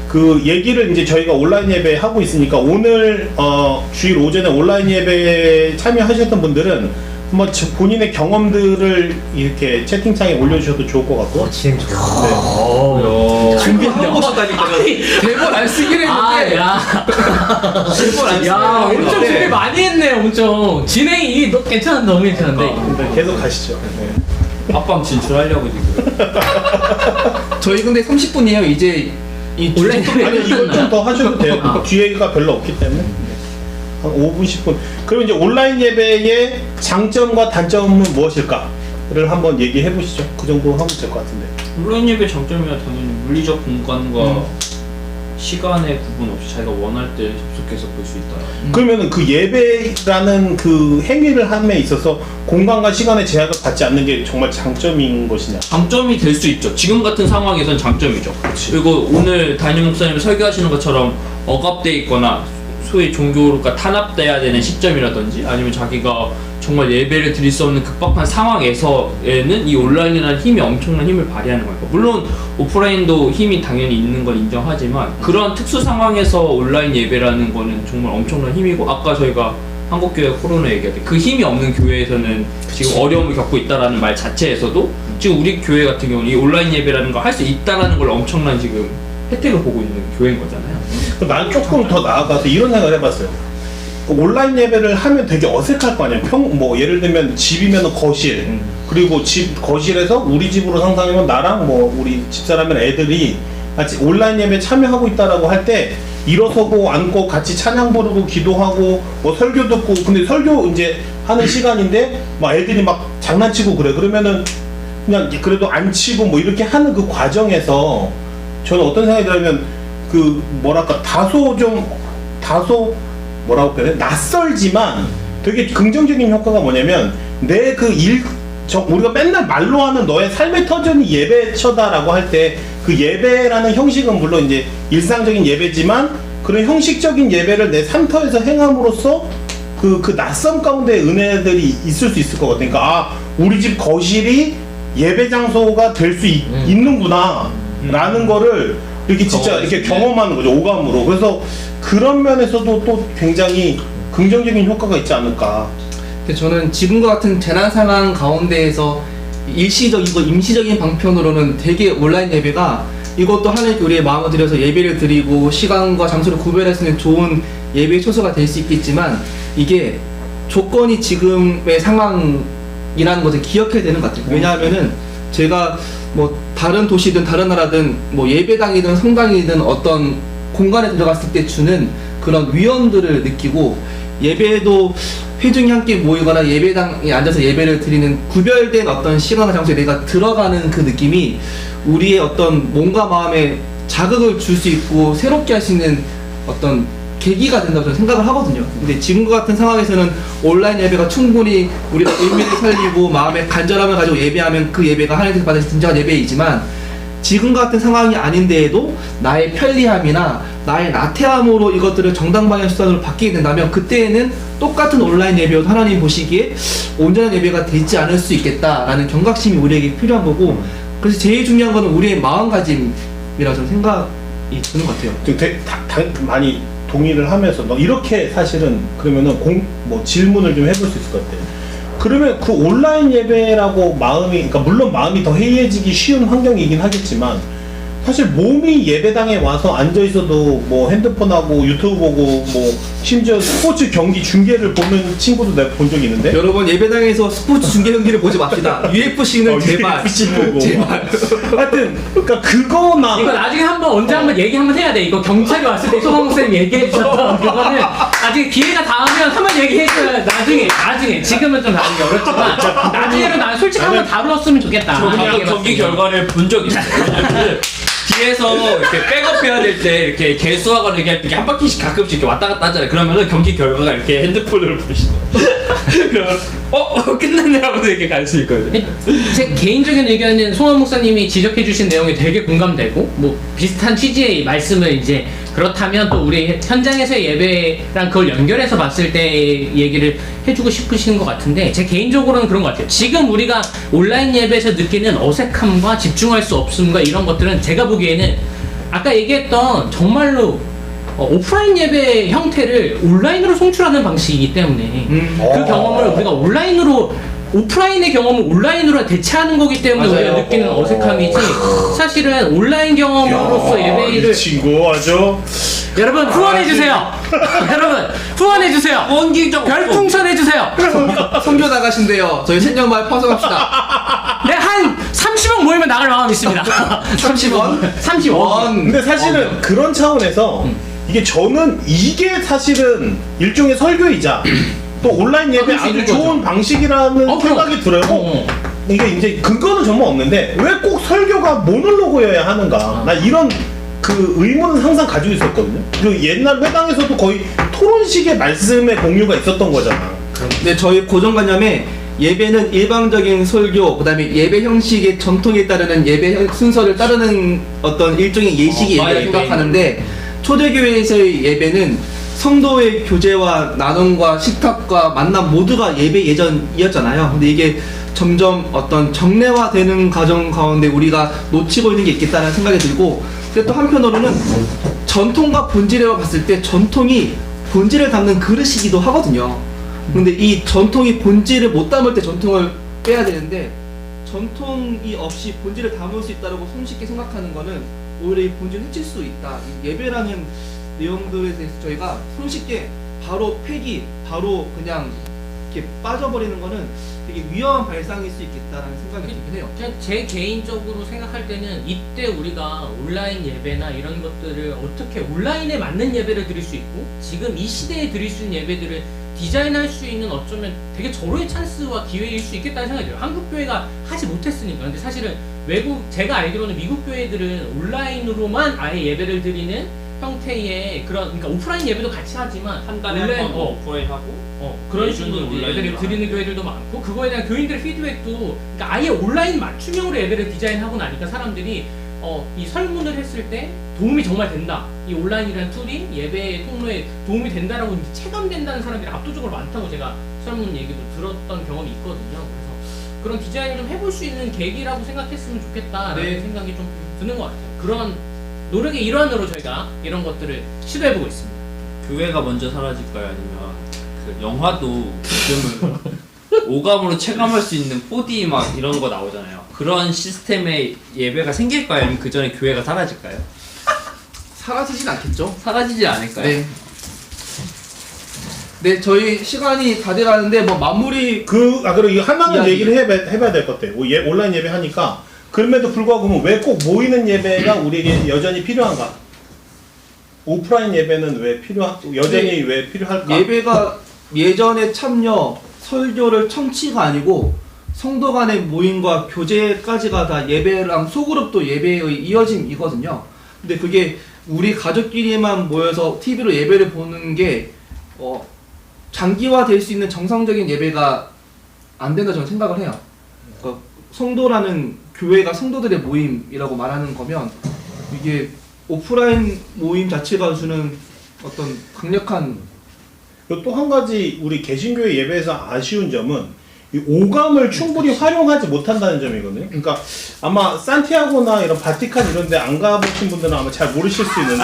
그 얘기를 이제 저희가 온라인 예배 하고 있으니까 오늘 주일 오전에 온라인 예배에 참여하셨던 분들은 한번 본인의 경험들을 이렇게 채팅창에 올려주셔도 좋을 것 같고. 진행 좋아. 준비하고 싶다니까요. 대본 안 쓰기로 했는데. 대본 안 야, 엄청 쓰기로 준비 했는데 많이 했네, 엄청. 진행이 괜찮은데, 너무 괜찮은데. 네, 계속 가시죠. 네. 합방 진출하려고 지금. 저희 근데 30분이에요. 이제 이 원래 아니 이걸 좀 더 하셔도 돼요. 아. 뒤에가 별로 없기 때문에 한 5분 10분. 그럼 이제 온라인 예배의 장점과 단점은 무엇일까를 한번 얘기해 보시죠. 그 정도 하면 될 것 같은데. 온라인 예배 장점이야 당연히 물리적 공간과 시간의 구분 없이 자기가 원할 때 접속해서 볼 수 있다. 그러면은 그 예배라는 그 행위를 함에 있어서 공간과 시간의 제약을 받지 않는 게 정말 장점인 것이냐? 장점이 될 수 있죠. 지금 같은 상황에선 장점이죠. 그리고 오늘 담임 목사님 설교하시는 것처럼 억압돼 있거나 소위 종교가 탄압돼야 되는 시점이라든지 아니면 자기가 정말 예배를 드릴 수 없는 급박한 상황에서에는 이 온라인이라는 힘이 엄청난 힘을 발휘하는 거예요. 물론 오프라인도 힘이 당연히 있는 건 인정하지만 그런 특수 상황에서 온라인 예배라는 거는 정말 엄청난 힘이고, 아까 저희가 한국교회 코로나 얘기할 때 그 힘이 없는 교회에서는 지금 어려움을 겪고 있다라는 말 자체에서도 지금 우리 교회 같은 경우는 이 온라인 예배라는 걸 할 수 있다라는 걸 엄청난 지금 혜택을 보고 있는 교회인 거잖아요. 난 조금 더 나아가서 이런 생각을 해봤어요. 온라인 예배를 하면 되게 어색할 거 아니에요. 뭐 예를 들면 집이면 거실, 그리고 집 거실에서 우리 집으로 상상하면 나랑 뭐 우리 집사람이랑 애들이 같이 온라인 예배 참여하고 있다라고 할 때 일어서고 앉고 같이 찬양 부르고 기도하고 뭐 설교 듣고, 근데 설교 이제 하는 시간인데 막 애들이 막 장난치고 그래. 그러면은 그냥 그래도 안 치고 뭐 이렇게 하는 그 과정에서 저는 어떤 생각이 들냐면 그 뭐랄까 다소 뭐라고 표현해? 낯설지만 되게 긍정적인 효과가 뭐냐면 내 그 우리가 맨날 말로 하는 너의 삶의 터전이 예배처다라고 할 때 그 예배라는 형식은 물론 이제 일상적인 예배지만 그런 형식적인 예배를 내 삶터에서 행함으로써 그 낯선 가운데 은혜들이 있을 수 있을 것 같아. 그러니까 아, 우리 집 거실이 예배 장소가 될 수 있는구나 라는 거를 이렇게 진짜 이렇게 경험하는 거죠, 오감으로. 그래서 그런 면에서도 또 굉장히 긍정적인 효과가 있지 않을까. 근데 저는 지금과 같은 재난 상황 가운데에서 일시적이고 임시적인 방편으로는 되게 온라인 예배가 이것도 하나님께 우리의 마음을 들여서 예배를 드리고 시간과 장소를 구별할 수 있는 좋은 예배의 초소가 될 수 있겠지만, 이게 조건이 지금의 상황이라는 것을 기억해야 되는 것 같아요. 왜냐하면은 제가 뭐 다른 도시든 다른 나라든 뭐 예배당이든 성당이든 어떤 공간에 들어갔을 때 주는 그런 위험들을 느끼고, 예배도 회중이 함께 모이거나 예배당에 앉아서 예배를 드리는 구별된 어떤 시간과 장소에 내가 들어가는 그 느낌이 우리의 어떤 몸과 마음에 자극을 줄 수 있고 새롭게 할 수 있는 어떤 계기가 된다고 저는 생각을 하거든요. 근데 지금과 같은 상황에서는 온라인 예배가 충분히 우리가 의미를 살리고 마음의 간절함을 가지고 예배하면 그 예배가 하나님께서 받으신 진정한 예배이지만, 지금과 같은 상황이 아닌데에도 나의 편리함이나 나의 나태함으로 이것들을 정당 방향 수단으로 바뀌게 된다면 그때에는 똑같은 온라인 예배여도 하나님 보시기에 온전한 예배가 되지 않을 수 있겠다라는 경각심이 우리에게 필요한 거고, 그래서 제일 중요한 거는 우리의 마음가짐이라고 저는 생각이 드는 것 같아요. 많이 동의를 하면서 너 이렇게 사실은 그러면은 뭐 질문을 좀 해볼 수 있을 것 같아요. 그러면 그 온라인 예배라고 그러니까 물론 마음이 더 해이해지기 쉬운 환경이긴 하겠지만, 사실 몸이 예배당에 와서 앉아 있어도 뭐 핸드폰하고 유튜브 보고 뭐 심지어 스포츠 경기 중계를 보는 친구도 내가 본 적이 있는데. 여러분, 예배당에서 스포츠 중계 경기를 보지 맙시다. UFC는 제발 UFC 보고. 제발. 하여튼 그러니까 그거나 이거 나중에 언제 한번 얘기 한번 해야 돼. 이거 경찰이 왔을 때 소방 선생님 얘기해 주셨던 그거는 나중에 기회가 닿으면 한번 얘기해줘야 나중에 지금은 좀 다루기 어렵지만 나중에는 나 솔직히 한번 다루었으면 좋겠다. 저는 경기 결과를 본 적이 있어요. 뒤에서 이렇게 백업해야 될 때 이렇게 개수하거나 얘기할 때 한 바퀴씩 가끔씩 이렇게 왔다 갔다 하잖아요. 그러면은 경기 결과가 이렇게 핸드폰으로 보시더라고요. 그러면 끝났네 하고도 이렇게 갈 수 있거든요. 제 개인적인 의견은 송원 목사님이 지적해주신 내용이 되게 공감되고 뭐 비슷한 취지의 말씀을 이제 그렇다면 또 우리 현장에서의 예배랑 그걸 연결해서 봤을 때 얘기를 해주고 싶으신 것 같은데, 제 개인적으로는 그런 것 같아요. 지금 우리가 온라인 예배에서 느끼는 어색함과 집중할 수 없음과 이런 것들은 제가 보기에는 아까 얘기했던 정말로 오프라인 예배 형태를 온라인으로 송출하는 방식이기 때문에 그 경험을 우리가 오프라인의 경험을 온라인으로 대체하는 거기 때문에 맞아요. 우리가 느끼는 어색함이지, 사실은 온라인 경험으로서 예배를 이 친구 아주 여러분 후원해주세요. 여러분 후원해주세요. 별풍선 해주세요. 선교 나가신대요. 저희 생년마을 파송합시다. 네, 한 30원 모이면 나갈 마음 있습니다. 30원? 30원. 근데 사실은 그런 차원에서 저는 이게 사실은 일종의 설교이자 또 온라인 예배 그럴 수 아주 있는 좋은 거죠. 방식이라는 생각이 들어요. 이게 이제 근거는 정말 없는데 왜 꼭 설교가 모놀로그여야 하는가? 나 이런 그 의문은 항상 가지고 있었거든요. 그 옛날 회당에서도 거의 토론식의 말씀의 공유가 있었던 거잖아. 근데 저희 고정관념에 예배는 일방적인 설교, 그다음에 예배 형식의 전통에 따르는 예배 순서를 따르는 어떤 일종의 예식이 예배를 맞아요. 생각하는데, 초대교회에서의 예배는 성도의 교제와 나눔과 식탁과 만남 모두가 예배 예전이었잖아요. 근데 이게 점점 어떤 정례화되는 과정 가운데 우리가 놓치고 있는 게 있겠다는 생각이 들고, 근데 또 한편으로는 전통과 본질을 봤을 때 전통이 본질을 담는 그릇이기도 하거든요. 근데 이 전통이 본질을 못 담을 때 전통을 빼야 되는데, 전통이 없이 본질을 담을 수 있다고 손쉽게 생각하는 거는 오히려 이 본질을 해칠 수 있다. 이 예배라는 내용들에 대해서 저희가 손쉽게 바로 폐기, 바로 그냥 이렇게 빠져버리는 거는 되게 위험한 발상일 수 있겠다라는 생각이 들긴 해요. 그냥 제 개인적으로 생각할 때는 이때 우리가 온라인 예배나 이런 것들을 어떻게 온라인에 맞는 예배를 드릴 수 있고 지금 이 시대에 드릴 수 있는 예배들을 디자인할 수 있는 어쩌면 되게 절호의 찬스와 기회일 수 있겠다는 생각이 들어요. 한국 교회가 하지 못했으니까. 근데 사실은 제가 알기로는 미국 교회들은 온라인으로만 아예 예배를 드리는 형태의 그러니까 오프라인 예배도 같이 하지만 한 달에 온라인, 한 번 오프라인 하고 그런 예배는 식으로 예배를 온라인으로 드리는 교회들도 많고, 그거에 대한 교인들의 피드백도 그러니까 아예 온라인 맞춤형으로 예배를 디자인하고 나니까 사람들이 이 설문을 했을 때 도움이 정말 된다, 이 온라인이라는 툴이 예배 통로에 도움이 된다라고 이제 체감된다는 사람들이 압도적으로 많다고 제가 설문 얘기도 들었던 경험이 있거든요. 그래서 그런 디자인을 좀 해볼 수 있는 계기라고 생각했으면 좋겠다라는 네. 생각이 좀 드는 것 같아요. 그런 노력의 일환으로 저희가 이런 것들을 시도해보고 있습니다. 교회가 먼저 사라질까요? 아니면 그 영화도 요즘은 오감으로 체감할 수 있는 4D 막 이런 거 나오잖아요. 그런 시스템의 예배가 생길까요? 아니면 그 전에 교회가 사라질까요? 사라지진 않겠죠? 사라지지 않을까요? 네. 네, 저희 시간이 다 돼가는데 뭐 마무리 그리고 이거 하나는 이야기. 얘기를 해봐야 될 것 같아요. 온라인 예배 하니까 그럼에도 불구하고 그러면 왜 꼭 모이는 예배가 우리에게 여전히 필요한가? 오프라인 예배는 여전히 왜 필요할까? 예배가 예전의 참여, 설교를 청취가 아니고 성도 간의 모임과 교제까지가 다 예배랑 소그룹도 예배의 이어짐이거든요. 근데 그게 우리 가족끼리만 모여서 TV로 예배를 보는 게 장기화 될 수 있는 정상적인 예배가 안 된다 저는 생각을 해요. 그러니까 성도라는 교회가 성도들의 모임이라고 말하는 거면 이게 오프라인 모임 자체가 주는 어떤 강력한 또 한 가지 우리 개신교회 예배에서 아쉬운 점은 이 오감을 충분히 활용하지 못한다는 점이거든요. 그러니까 아마 산티아고나 이런 바티칸 이런 데 안 가보신 분들은 아마 잘 모르실 수 있는데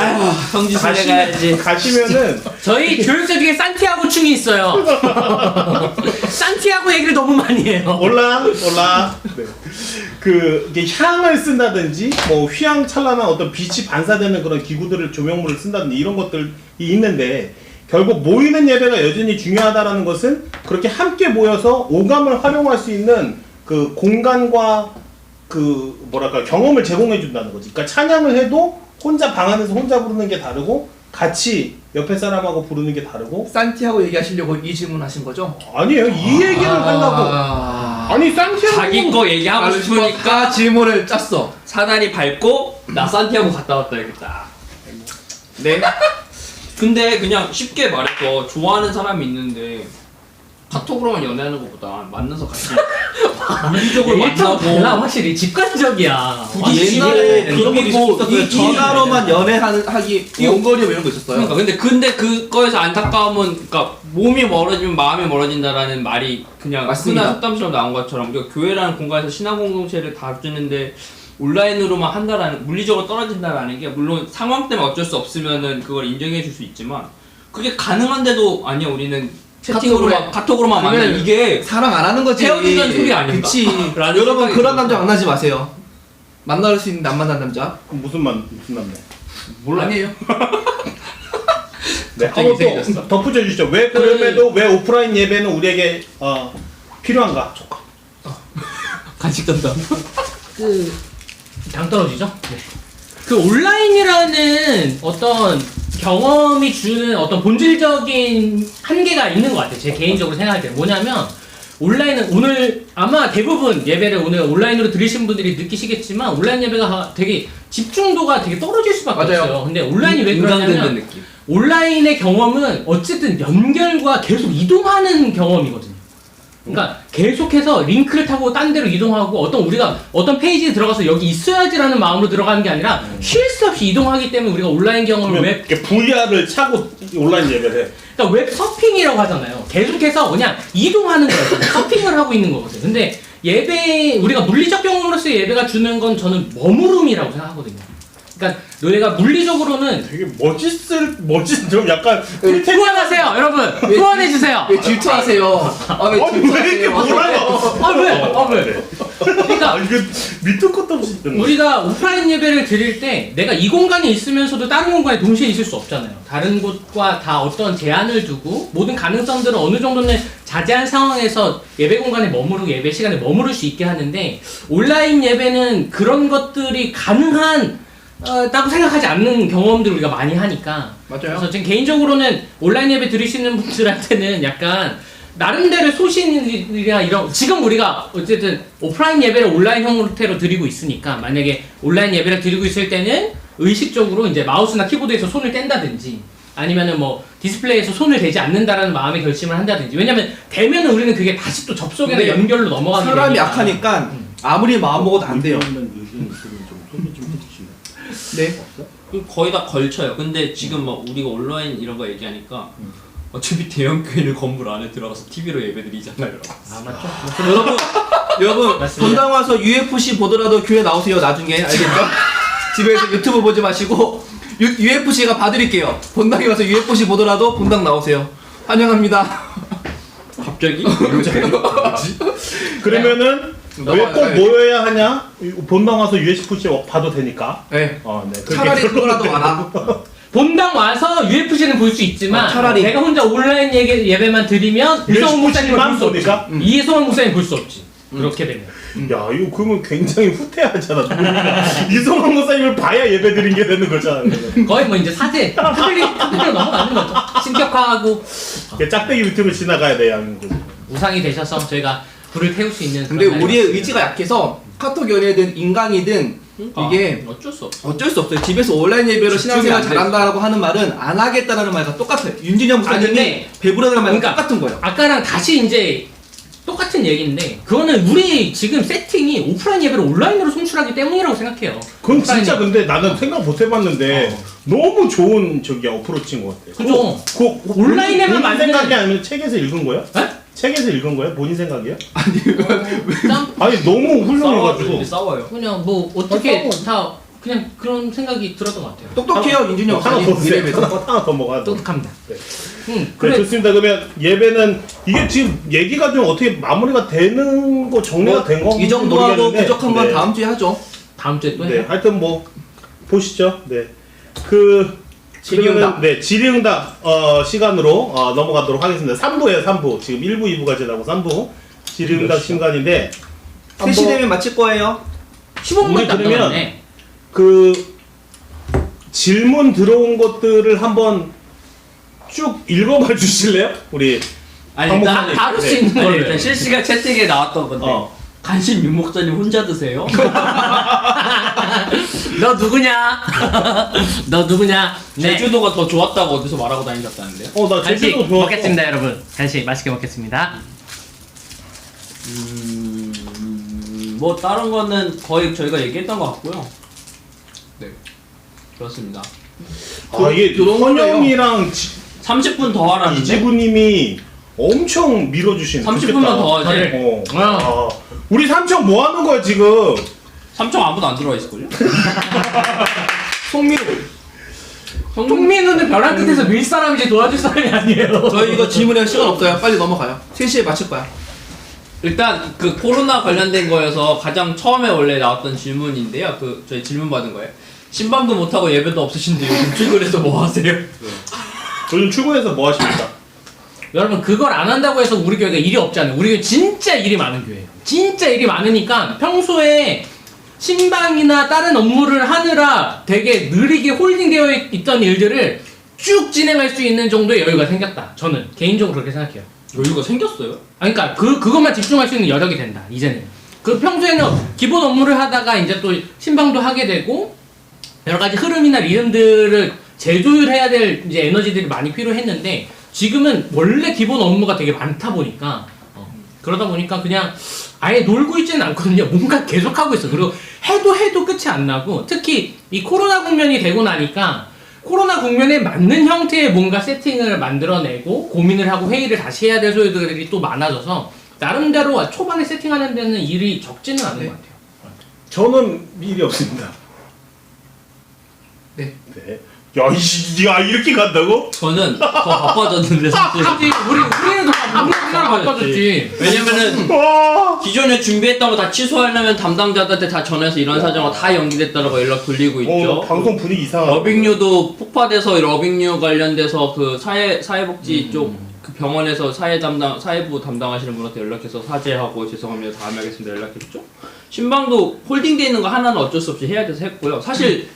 성지순례 가야지. 가시면은 저희 교육자 중에 산티아고충이 있어요. 산티아고 얘기를 너무 많이 해요. 올라 네. 이게 향을 쓴다든지 뭐 휘황찬란한 어떤 빛이 반사되는 그런 기구들을 조명물을 쓴다든지 이런 것들이 있는데, 결국 모이는 예배가 여전히 중요하다라는 것은 그렇게 함께 모여서 오감을 활용할 수 있는 그 공간과 그 경험을 제공해 준다는 거지. 그러니까 찬양을 해도 혼자 방 안에서 혼자 부르는 게 다르고 같이 옆에 사람하고 부르는 게 다르고. 산티아고 얘기하시려고 이 질문하신 거죠? 아니에요, 이 얘기를 하려고. 아니 산티아고 자기 거 얘기하고 싶으니까 질문을 짰어. 사다리 밟고 나 산티아고 갔다 왔다 이랬다. 네. 근데 그냥 쉽게 말해서 좋아하는 사람이 있는데 카톡으로만 연애하는 것보다 만나서 같이 물리적으로 일정 달라, 만나고 확실히 직관적이야. 옛날에 그런 거 있었어요. 이 전화로만 연애하기 원거리 뭐 이런 거 있었어요. 그러니까 근데 그거에서 안타까움은, 그러니까 몸이 멀어지면 마음이 멀어진다라는 말이 그냥 맞습니다. 흔한 속담처럼 나온 것처럼 우리가 교회라는 공간에서 신앙 공동체를 다루는데 온라인으로만 한다라는, 물리적으로 떨어진다라는 게 물론 상황 때문에 어쩔 수 없으면은 그걸 인정해 줄 수 있지만 그게 가능한데도 아니야 우리는 카톡으로만 만나, 이게 사랑 안 하는 거지. 헤어진다는 소리 아닌가? 그치. 라는 여러분 생각이 그런 들어요. 남자 만나지 마세요. 만날 수 있는데 안 만난 남자. 그럼 무슨 남매? 몰라. 아니에요. 네, 갑자기 또 이상해졌어. 덧붙여 주시죠. 왜 그럼에도 왜 오프라인 예배는 우리에게 필요한가? 간식 던다. 당 떨어지죠? 네. 그 온라인이라는 어떤 경험이 주는 어떤 본질적인 한계가 있는 것 같아요. 제 개인적으로 생각할 때 뭐냐면, 온라인은 오늘 아마 대부분 예배를 오늘 온라인으로 들으신 분들이 느끼시겠지만 온라인 예배가 되게 집중도가 되게 떨어질 수밖에 맞아요. 없어요. 근데 온라인이 왜 인간되는 그러냐면 느낌. 온라인의 경험은 어쨌든 연결과 계속 이동하는 경험이거든요. 그러니까 계속해서 링크를 타고 딴 데로 이동하고 우리가 어떤 페이지에 들어가서 여기 있어야지라는 마음으로 들어가는 게 아니라 쉴 새 없이 이동하기 때문에 우리가 온라인 경험을 웹 이렇게 VR을 차고 온라인 예배를 해. 그러니까 웹 서핑이라고 하잖아요. 계속해서 그냥 이동하는 거예요. 서핑을 하고 있는 거거든요. 근데 예배 우리가 물리적 경험으로서의 예배가 주는 건 저는 머무름이라고 생각하거든요. 그러니까 너희가 물리적으로는 되게 멋진 좀 약간 후원하세요, 여러분. 후원해 주세요. 왜 질투하세요? 왜 아니 왜 이렇게 몰라요? 왜? 그러니까 이거 밑도 끝도 없이 듣는 거야. 우리가 오프라인 예배를 드릴 때 내가 이 공간에 있으면서도 다른 공간에 동시에 있을 수 없잖아요. 다른 곳과 다 어떤 제한을 두고 모든 가능성들은 어느 정도는 자제한 상황에서 예배 공간에 머무르고 예배 시간에 머무를 수 있게 하는데 온라인 예배는 그런 것들이 가능한 다고 생각하지 않는 경험들을 우리가 많이 하니까. 맞아요. 그래서 지금 개인적으로는 온라인 예배 들으시는 분들한테는 약간 나름대로 소신이나 이런 지금 우리가 어쨌든 오프라인 예배를 온라인 형태로 드리고 있으니까 만약에 온라인 예배를 드리고 있을 때는 의식적으로 이제 마우스나 키보드에서 손을 뗀다든지 아니면은 뭐 디스플레이에서 손을 대지 않는다라는 마음의 결심을 한다든지 왜냐면 대면은 우리는 그게 다시 또 접속이나 근데 연결로 넘어가게 되니까 사람이 약하니까 아무리 마음 먹어도 안 돼요. 네. 거의 다 걸쳐요. 근데 지금 막 우리가 온라인 이런 거 얘기하니까 어차피 대형 교회는 건물 안에 들어가서 TV로 예배드리잖아요. 아 맞죠? 여러분 맞습니다. 본당 와서 UFC 보더라도 교회 나오세요. 나중에 알겠죠? 집에서 유튜브 보지 마시고 UFC가 봐드릴게요. 본당에 와서 UFC 보더라도 본당 나오세요. 환영합니다. 갑자기? 그러면은 왜 꼭 모여야 하냐? 본당 와서 UFC 봐도 되니까. 네. 네. 차라리 그거라도 와라. 본당 와서 UFC는 볼 수 있지만 차라리. 내가 혼자 온라인 예배만 드리면 이성훈 목사님을 볼 수 없지. 보니까? 이성훈 목사님 볼 수 없지. 그렇게 되면. 야, 이거 그러면 굉장히 후퇴하잖아. 이성환 목사님을 봐야 예배드린 게 되는 거잖아. 거의 뭐 이제 사제 트플리로 넘어가는 거죠. 신격화하고 짝대기 유튜브 지나가야 돼, 하는 거지. 우상이 되셔서 저희가 불을 태울 수 있는. 근데 그런 우리의 날이었습니다. 의지가 약해서 카톡 연애든 인강이든 이게 어쩔 수 없어. 어쩔 수 없어요. 집에서 온라인 예배로 신앙생활 집중이 안 돼. 잘한다라고 하는 말은 안 하겠다라는 말과 똑같아요. 윤진영 목사님이 근데 배부르다는 말과 그러니까 똑같은 거예요. 아까랑 다시 이제 똑같은 얘기인데 그거는 우리 지금 세팅이 오프라인 예배를 온라인으로 송출하기 때문이라고 생각해요. 그건 오프라인 진짜 근데 나는 생각 못 해봤는데 너무 좋은 어프로치인 것 같아. 그죠. 그 온라인에만 본인 만드는- 생각이 아니면 책에서 읽은 거야? 에? 책에서 읽은 거야? 본인 생각이야? 난 아니 너무 훌륭해가지고. 싸워요. 그냥 뭐 어떻게 싸워. 다 그냥 그런 생각이 들었던 것 같아요. 똑똑해요, 윤진영 하나 더 목사님. 드세요. 이래봬서. 하나 더 먹어야 돼. 똑똑합니다. 네. 응, 그래 그래. 좋습니다. 그러면 예배는 이게 지금 얘기가 좀 어떻게 마무리가 되는 거 정리가 된 건지 이 정도 하고 모르겠는데. 부족한 건 네. 다음 주에 하죠. 다음 주에 또 네, 해요. 하여튼 뭐 보시죠. 네, 질의응답. 네, 질의응답 시간으로 넘어가도록 하겠습니다. 3부예요, 3부. 지금 1부, 2부가 지나고 3부 질의응답 시간인데 3시 되면 마칠 거예요. 15분밖에 안 그러면 남았네. 그 질문 들어온 것들을 한번 쭉 읽어봐 주실래요? 우리 아니 일단 다룰 수 네. 있는 아니, 거를. 일단 실시간 채팅에 나왔던 건데 간신 윤 목사님 혼자 드세요? 너 누구냐? 너 누구냐? 네. 제주도가 더 좋았다고 어디서 말하고 다니셨다는데요? 나 간식 제주도 좋았어. 먹겠습니다, 여러분. 간식 맛있게 먹겠습니다. 뭐 다른 거는 거의 저희가 얘기했던 것 같고요. 네, 그렇습니다. 이게 들어온 거네요. 선영이랑 30분 더 하라는데 이지구님이 엄청 밀어주시네. 30분만 더 하지. 우리 삼촌 뭐 하는 거야 지금? 삼촌 아무도 안 들어와 있을걸요? 송민우. 통민우는 벼랑 끝에서 밀 사람이지 도와줄 사람이 아니에요. 저희 이거 질문할 시간 없어요. 빨리 넘어가요. 3시에 마칠 거야. 일단 그 코로나 관련된 거여서 가장 처음에 원래 나왔던 질문인데요. 그 저희 질문 받은 거예요. 신방도 못 하고 예배도 없으신데 요즘 출근해서 뭐 하세요? 요즘 출근해서 뭐 하십니까? 여러분 그걸 안 한다고 해서 우리 교회가 일이 없지 않아요. 우리 교회 진짜 일이 많은 교회예요. 진짜 일이 많으니까 평소에 신방이나 다른 업무를 하느라 되게 느리게 홀딩되어 있던 일들을 쭉 진행할 수 있는 정도의 여유가 생겼다. 저는 개인적으로 그렇게 생각해요. 여유가 생겼어요? 그러니까 그것만 집중할 수 있는 여력이 된다. 이제는. 그 평소에는 기본 업무를 하다가 이제 또 신방도 하게 되고 여러 가지 흐름이나 리듬들을 재조율해야 될 이제 에너지들이 많이 필요했는데 지금은 원래 기본 업무가 되게 많다 보니까 그러다 보니까 그냥 아예 놀고 있지는 않거든요. 뭔가 계속 하고 있어. 그리고 해도 끝이 안 나고, 특히 이 코로나 국면이 되고 나니까 코로나 국면에 맞는 형태의 뭔가 세팅을 만들어내고 고민을 하고 회의를 다시 해야 될 소요들이 또 많아져서 나름대로 초반에 세팅하는 데는 일이 적지는 않은 것 같아요. 저는 일이 없습니다. 네. 네. 야 이렇게 간다고? 저는 더 바빠졌는데 사실. 사실 우리는 더 바빠졌지. 왜냐면은 와. 기존에 준비했던 거 다 취소하려면 담당자들한테 다 전해서 이런 사정으로 다 연기됐다라고 연락 돌리고 있죠. 방송 분위기 이상하고. 러빙뉴도 폭파돼서 러빙뉴 관련돼서 그 사회복지 쪽 그 병원에서 사회부 담당하시는 분한테 연락해서 사죄하고 죄송합니다 다음에 하겠습니다 연락했죠. 신방도 홀딩돼 있는 거 하나는 어쩔 수 없이 해야 돼서 했고요. 사실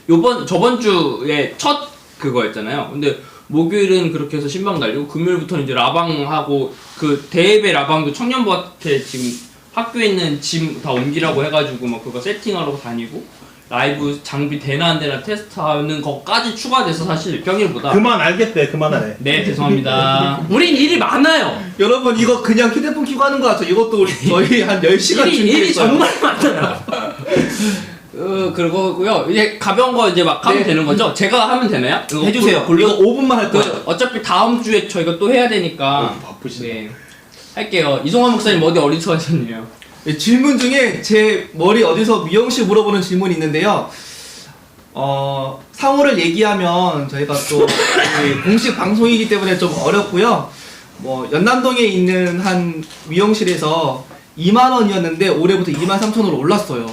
저번 주에 첫 그거였잖아요. 근데 목요일은 그렇게 해서 신방 날리고 금요일부터는 이제 라방하고 그 대예배 라방도 청년부한테 지금 학교에 있는 짐 다 옮기라고 해가지고 막 그거 세팅하러 다니고 라이브 장비 되나 안 되나 테스트하는 것까지 추가돼서 사실 평일보다 그만 알겠대. 그만하래. 네 죄송합니다. 우린 일이 많아요. 여러분 이거 그냥 휴대폰 켜고 하는 거 같죠? 이것도 저희 한 10시간 일이 준비했어요. 정말 많아요. 그러고요. 이제 가벼운 거 이제 막 하면 네. 되는 거죠? 제가 하면 되나요? 이거 해주세요. 이거 이거 5분만 할 거예요. 어차피 다음 주에 저희가 또 해야 되니까 바쁘시네. 네 할게요. 이송환 목사님 어디 어디서 하셨네요? 네, 질문 중에 제 머리 어디서 미용실 물어보는 질문이 있는데요. 상호를 얘기하면 저희가 또 공식 방송이기 때문에 좀 어렵고요. 뭐 연남동에 있는 한 미용실에서 2만 원이었는데 올해부터 23,000원으로 올랐어요.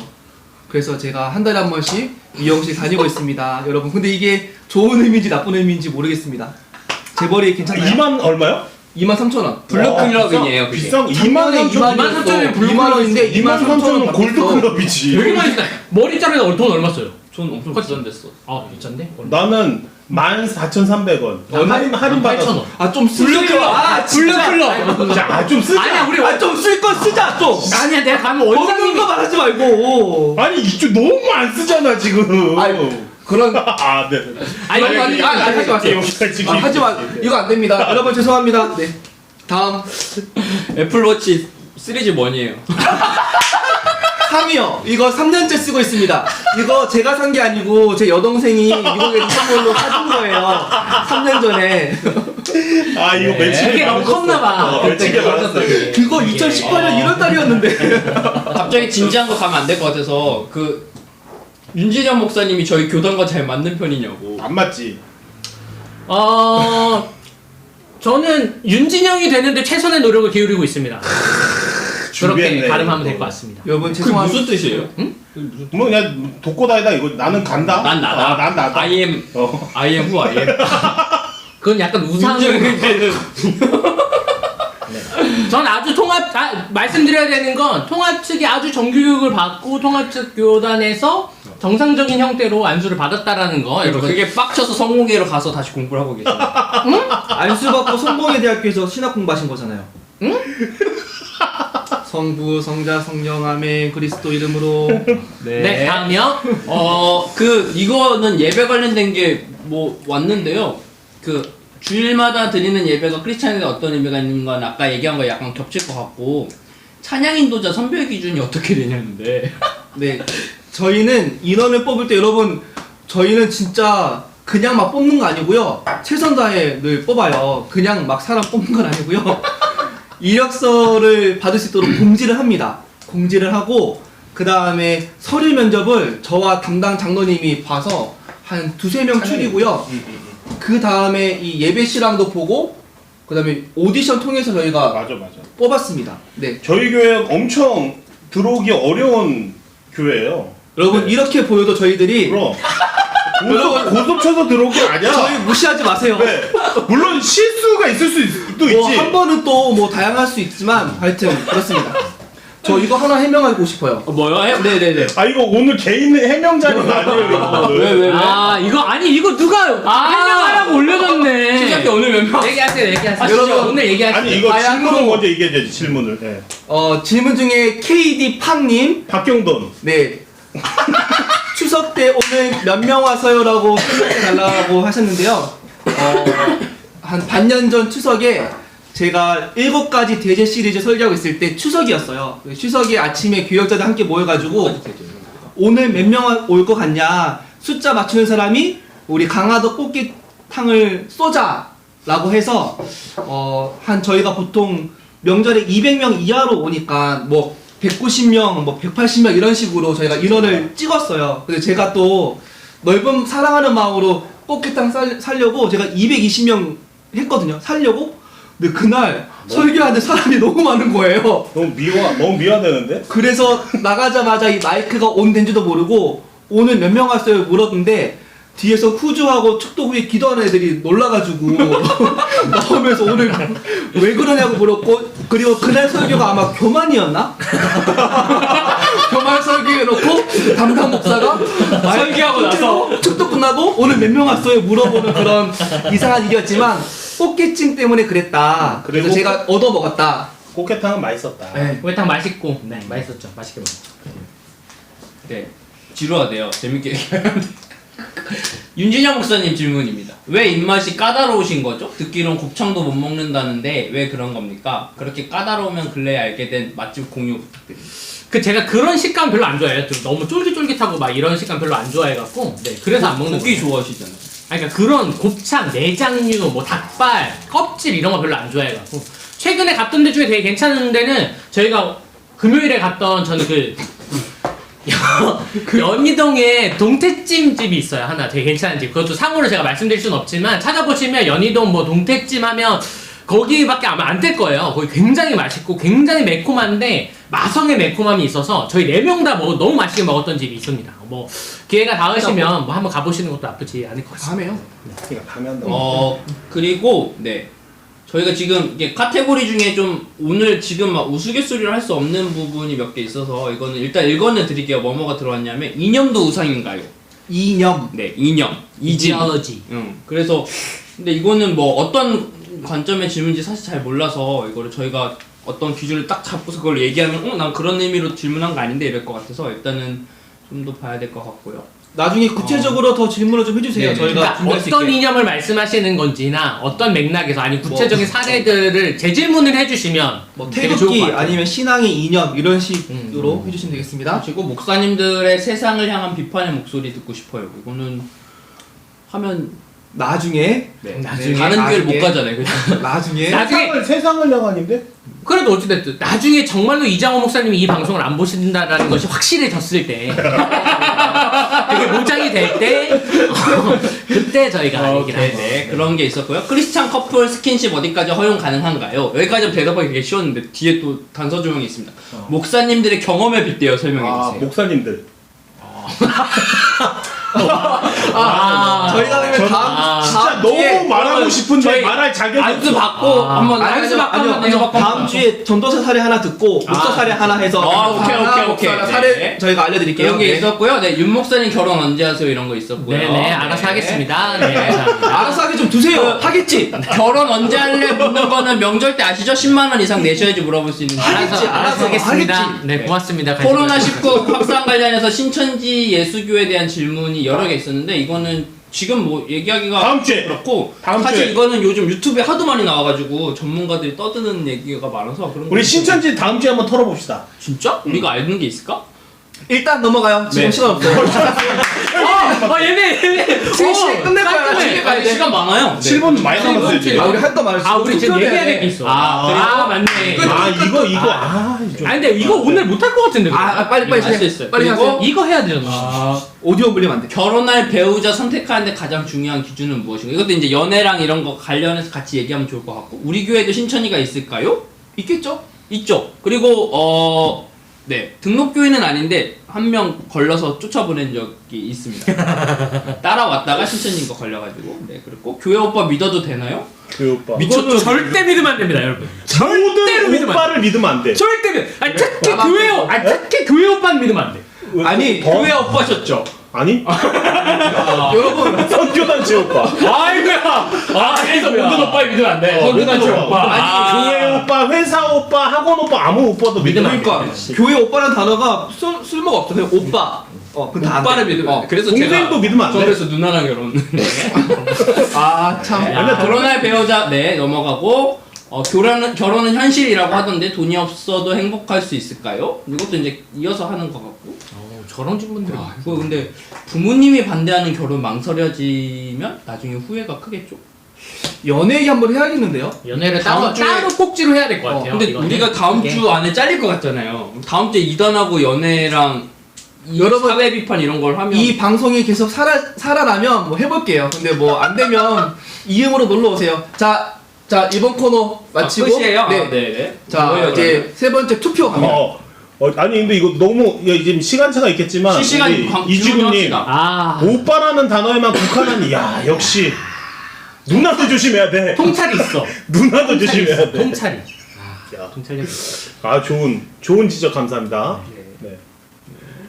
그래서 제가 한 달에 한 번씩 미용실 다니고 있습니다. 여러분 근데 이게 좋은 의미인지 나쁜 의미인지 모르겠습니다. 제 머리 괜찮나요? 2만 얼마요? 23,000원. 블루클럽이네요. 그게. 비싼 거 2만 23,000원이면 2만 원인데 23,000원 골드클럽이지. 되게 많이 쓰다. 머리 자르는 돈 얼마 써요? 전 엄청 비싼댔어. 아 비싼데? 나는 14,300원. 할인 받아서. 8,000원. 아좀 쓰죠. 아 진짜. 자, 좀 쓰자. 아니야 우리 좀 쓸 거 쓰자 좀. 아니야 내가 가면 먹는 원장님이 거 말하지 말고. 아니 이쪽 너무 안 쓰잖아 지금. 아이고. 그런 아, 네. 아니, 하지 마세요. 하지 마. 이거 안 됩니다. 여러분 죄송합니다. 네. 다음 애플워치 시리즈 뭐니에요? 3이요. 이거 3년째 쓰고 있습니다. 이거 제가 산 게 아니고 제 여동생이 미국에서 선물로 사준 거예요. 3년 전에. 아 이거 며칠 이게 너무 컸나봐. 며칠에 받았어. 그거 2018년 1월 달이었는데. 갑자기 진지한 거 가면 안 될 것 같아서 그 윤진영 목사님이 저희 교단과 잘 맞는 편이냐고. 안 맞지. 저는 윤진영이 되는데 최선의 노력을 기울이고 있습니다. 그렇게 준비했네, 발음하면 이거. 될 것 같습니다. 여러분 그게 죄송합니다. 무슨 뜻이에요? 뭐 그냥 독고다이다 이거 나는 간다. 난 나다. 난 나다. I am who I am. 그건 약간 우상으로. 전 아주 말씀드려야 되는 건 통합 측이 아주 정규교육을 받고 통합 측 교단에서 정상적인 형태로 안수를 받았다라는 거. 여러분 그게 빡쳐서 성공회로 가서 다시 공부를 하고 계십니다. 안수받고 성공회 대학교에서 신학 공부하신 거잖아요. 응? 성부, 성자, 성령, 아멘, 그리스도 이름으로. 네, 다음이요. 이거는 예배 관련된 게 뭐 왔는데요. 그 주일마다 드리는 예배가 크리스찬에게 어떤 의미가 있는 건 아까 얘기한 거 약간 겹칠 것 같고 찬양 인도자 선별 기준이 어떻게 되냐는데. 네. 저희는 인원을 뽑을 때 여러분 저희는 진짜 그냥 막 뽑는 거 아니고요. 최선 다해 늘 뽑아요. 그냥 막 사람 뽑는 건 아니고요. 이력서를 받을 수 있도록 공지를 합니다. 공지를 하고 그 다음에 서류 면접을 저와 담당 장로님이 봐서 한 2-3명 추리고요. 그 다음에 이 예배 실황도 보고 그 다음에 오디션 통해서 저희가 맞아. 뽑았습니다. 네. 저희 교회 엄청 들어오기 어려운 교회예요. 여러분 네. 이렇게 보여도 저희들이 그럼 고속 쳐서 들어온 게 아니야. 저희 무시하지 마세요. 네. 물론 실수가 있을 수도 뭐 있지. 한 번은 또 뭐 다양할 수 있지만 하여튼 그렇습니다. 저 이거 하나 해명하고 싶어요. 뭐요? 네네네. 아 이거 오늘 개인 해명 자리가 아니에요. 이거. 왜? 이거 누가 해명하라고 올려줬네. 시작해 오늘 몇 명? 얘기하세요. 여러분, 오늘 얘기하세요. 아니 이거 아야, 질문을 그럼- 먼저 얘기해야지 질문을. 네. 질문 중에 KD 팡님 박경돈. 네 추석 때 오늘 몇 명 와서요라고 설명해 달라고 하셨는데요. 한 반년 전 추석에 제가 7가지 대제 시리즈 설계하고 있을 때 추석이었어요. 추석에 아침에 교역자들 함께 모여가지고 오늘 몇 명 올 것 같냐 숫자 맞추는 사람이 우리 강화도 꽃게탕을 쏘자라고 해서 한 저희가 보통 명절에 200명 이하로 오니까 뭐 190명, 뭐 180명 이런 식으로 저희가 인원을 찍었어요. 그래서 제가 또 넓은 사랑하는 마음으로 꽃게탕 살려고 제가 220명 했거든요. 살려고. 근데 그날 설계하는데 사람이 너무 많은 거예요. 너무 미화되는데? 그래서 나가자마자 이 마이크가 온 된지도 모르고 오늘 몇 명 왔어요 물었는데 뒤에서 후주하고 축도 후에 기도하는 애들이 놀라가지고 나오면서 오늘 왜 그러냐고 물었고 그리고 그날 설교가 아마 교만이었나? 교만 설교해놓고 담당 목사가 설교하고 나서 축도 끝나고 오늘 몇 명 왔어요 물어보는 그런 이상한 일이었지만 꽃게찜 때문에 그랬다. 그래서 그리고 제가 얻어먹었다. 꽃게탕은 맛있었다. 네. 고기탕 맛있고, 네, 맛있었죠. 맛있게 먹었죠. 네, 지루하대요. 재밌게 얘기하는데. 윤진영 목사님 질문입니다. 왜 입맛이 까다로우신 거죠? 듣기론 곱창도 못 먹는다는데 왜 그런 겁니까? 그렇게 까다로우면 근래에 알게 된 맛집 공유 부탁드립니다. 제가 그런 식감 별로 안 좋아해요. 좀 너무 쫄깃쫄깃하고 막 이런 식감 별로 안 좋아해갖고, 네, 그래서 안 먹는 고기 거예요. 좋아하시잖아요. 아니, 그러니까 그런 곱창, 내장류, 뭐 닭발, 껍질 이런 거 별로 안 좋아해갖고 최근에 갔던 데 중에 되게 괜찮은 데는 저희가 금요일에 갔던 저는 연희동에 동태찜 집이 있어요. 하나 되게 괜찮은 집. 그것도 상호를 제가 말씀드릴 수는 없지만 찾아보시면 연희동 뭐 동태찜 하면 거기밖에 아마 안 될 거예요. 거기 굉장히 맛있고 굉장히 매콤한데 마성의 매콤함이 있어서 저희 4명 다 너무 맛있게 먹었던 집이 있습니다. 뭐 기회가 닿으시면 뭐 한번 가보시는 것도 나쁘지 않을 것 같습니다. 다음에요. 그러니까 밤에 한다고. 그리고 네, 저희가 지금 이게 카테고리 중에 좀 오늘 지금 막 우스갯소리를 할 수 없는 부분이 몇 개 있어서 이거는 일단 읽어내 드릴게요. 뭐뭐가 들어왔냐면 이념도 우상인가요? 이념. 네, 이념, 이즘. 이지얼러지. 그래서 근데 이거는 뭐 어떤 관점의 질문인지 사실 잘 몰라서 이거를 저희가 어떤 기준을 딱 잡고서 그걸 얘기하면 난 그런 의미로 질문한 거 아닌데 이럴 것 같아서 일단은 좀 더 봐야 될 것 같고요. 나중에 구체적으로 더 질문을 좀 해주세요. 네네. 저희가 그러니까 준비할 수 어떤 있게. 이념을 말씀하시는 건지나 어떤 맥락에서 아니 구체적인 사례들을 재질문을 해주시면 뭐 되게 좋을 태극기 것 같아요. 아니면 신앙의 이념 이런 식으로 해주시면 되겠습니다. 그리고 목사님들의 세상을 향한 비판의 목소리 듣고 싶어요. 이거는 하면 나중에 네. 나중에 다른 교회를 못 나중에. 가잖아요. 그냥. 나중에 나중에 세상을 향한인데? 그래도 어찌됐든 나중에 정말로 이장호 목사님이 이 방송을 안 보신다라는 것이 확실해졌을 때 그게 보장이 될 때 그때 저희가 얘기를 네, 한번 네, 그런 게 있었고요. 크리스찬 커플 스킨십 어디까지 허용 가능한가요? 여기까지 대답하기 되게 쉬웠는데 뒤에 또 단서 조항이 있습니다. 목사님들의 경험에 빗대어 설명해 주세요. 목사님들. 저희가 그러면 다음 진짜 주에 너무 말하고 싶은데 저희 말할 자격이 안수 없어. 받고 한번 안수 받고 아니요, 한번 내요. 다음 주에 전도사 사례 하나 듣고 목사 사례 하나 해서 오케이. 목사 사례 네. 저희가 알려드릴게요. 이런 게 네. 있었고요. 네, 윤 목사님 결혼 언제 하세요? 이런 거 있었고요. 네네 알아서 하겠습니다. 네, 감사합니다. 알아서 하게 좀 두세요. 하겠지. 결혼 언제 할래 묻는 거는 명절 때 아시죠? 10만 원 이상 내셔야지 물어볼 수 있는 알아서 알아서 하겠습니다. 하겠지. 네 고맙습니다. 코로나19 확산 관련해서 신천지 예수교에 대한 질문이 여러 개 있었는데 이거는 지금 뭐 얘기하기가 다음 주에. 그렇고 다음 사실 주에. 이거는 요즘 유튜브에 하도 많이 나와가지고 전문가들이 떠드는 얘기가 많아서 그런 우리 거 신천지 다음 주에 한번 털어봅시다. 진짜? 우리가 알는 게 있을까? 일단 넘어가요. 지금 네. 시간 없어요. 얘네 시간 끝낼 거야. 깔끔해. 나중에 가야 돼. 시간 많아요. 7분 많이 남았어요 지금. 우리 할 거 많았어. 아 우리 지금 얘기해야 될 게 있어. 아, 맞네. 이거. 아니 근데 이거 오늘 못 할 것 같은데. 빨리 할수 하세요. 있어요. 빨리 그리고 하세요. 이거 해야 되잖아. 오디오 물리면 안 돼. 결혼할 배우자 선택하는데 가장 중요한 기준은 무엇인가? 이것도 이제 연애랑 이런 거 관련해서 같이 얘기하면 좋을 것 같고 우리 교회도 신천이가 있을까요? 있겠죠? 있죠. 그리고 네, 등록교회는 아닌데 한 명 걸러서 쫓아보낸 적이 있습니다. 따라왔다가 신천인 거 걸려가지고 네, 그렇고 교회 오빠 믿어도 되나요? 그 오빠. 미쳤죠. 절대 믿으면 안 됩니다, 여러분. 절대로 모든 믿으면 안 돼. 오빠를 믿으면 안 돼. 절대 믿. 아니 특히 나만 교회 믿고. 특히 교회 오빠는 믿으면 안 돼. 아니, 교회 오빠셨죠? 아니? 여러분 선교단체 오빠. 아이고야. 그래서 모든 오빠 믿으면 안 돼. 선교단체 오빠. 아니, 교회 오빠, 회사 오빠, 학원 오빠, 아무 오빠도 믿으면 안 돼. 그러니까 교회 오빠라는 단어가 쓸모가 없어. 그냥 오빠. 그다 오빠를 믿으면 그래서 동생도 믿으면 안 돼. 그래서 누나랑 결혼. 참. 결혼할 배우자 네 넘어가고 결혼은 현실이라고 하던데 돈이 없어도 행복할 수 있을까요? 이것도 이제 이어서 하는 것 같고. 저런 질문들이 와, 이거 근데 부모님이 반대하는 결혼 망설여지면 나중에 후회가 크겠죠? 연애 얘기 한번 해야겠는데요. 연애를 다음 주에- 따로 꼭지로 해야 될 것 같아요. 근데 이거는. 우리가 다음 이게. 주 안에 잘릴 것 같잖아요. 다음 주에 이단하고 연애랑 여러분, 사회 비판 이런 걸 하면 이 방송이 계속 살아나면 뭐 해볼게요. 근데 뭐 안 되면 이음으로 놀러 오세요. 자 이번 코너 마치고 끝이에요? 네. 네네. 자 뭐예요, 이제 세 번째 투표 갑니다. 아니 근데 이거 너무 지금 시간차가 있겠지만 실시간 우리 질문 이지구님 합시다. 아 오빠라는 단어에만 국한하니 야 역시 누나도 조심해야 돼. 통찰이 있어. 누나도 조심해야 돼. 통찰이. 야, 통찰이. 아 좋은 지적 감사합니다. 네.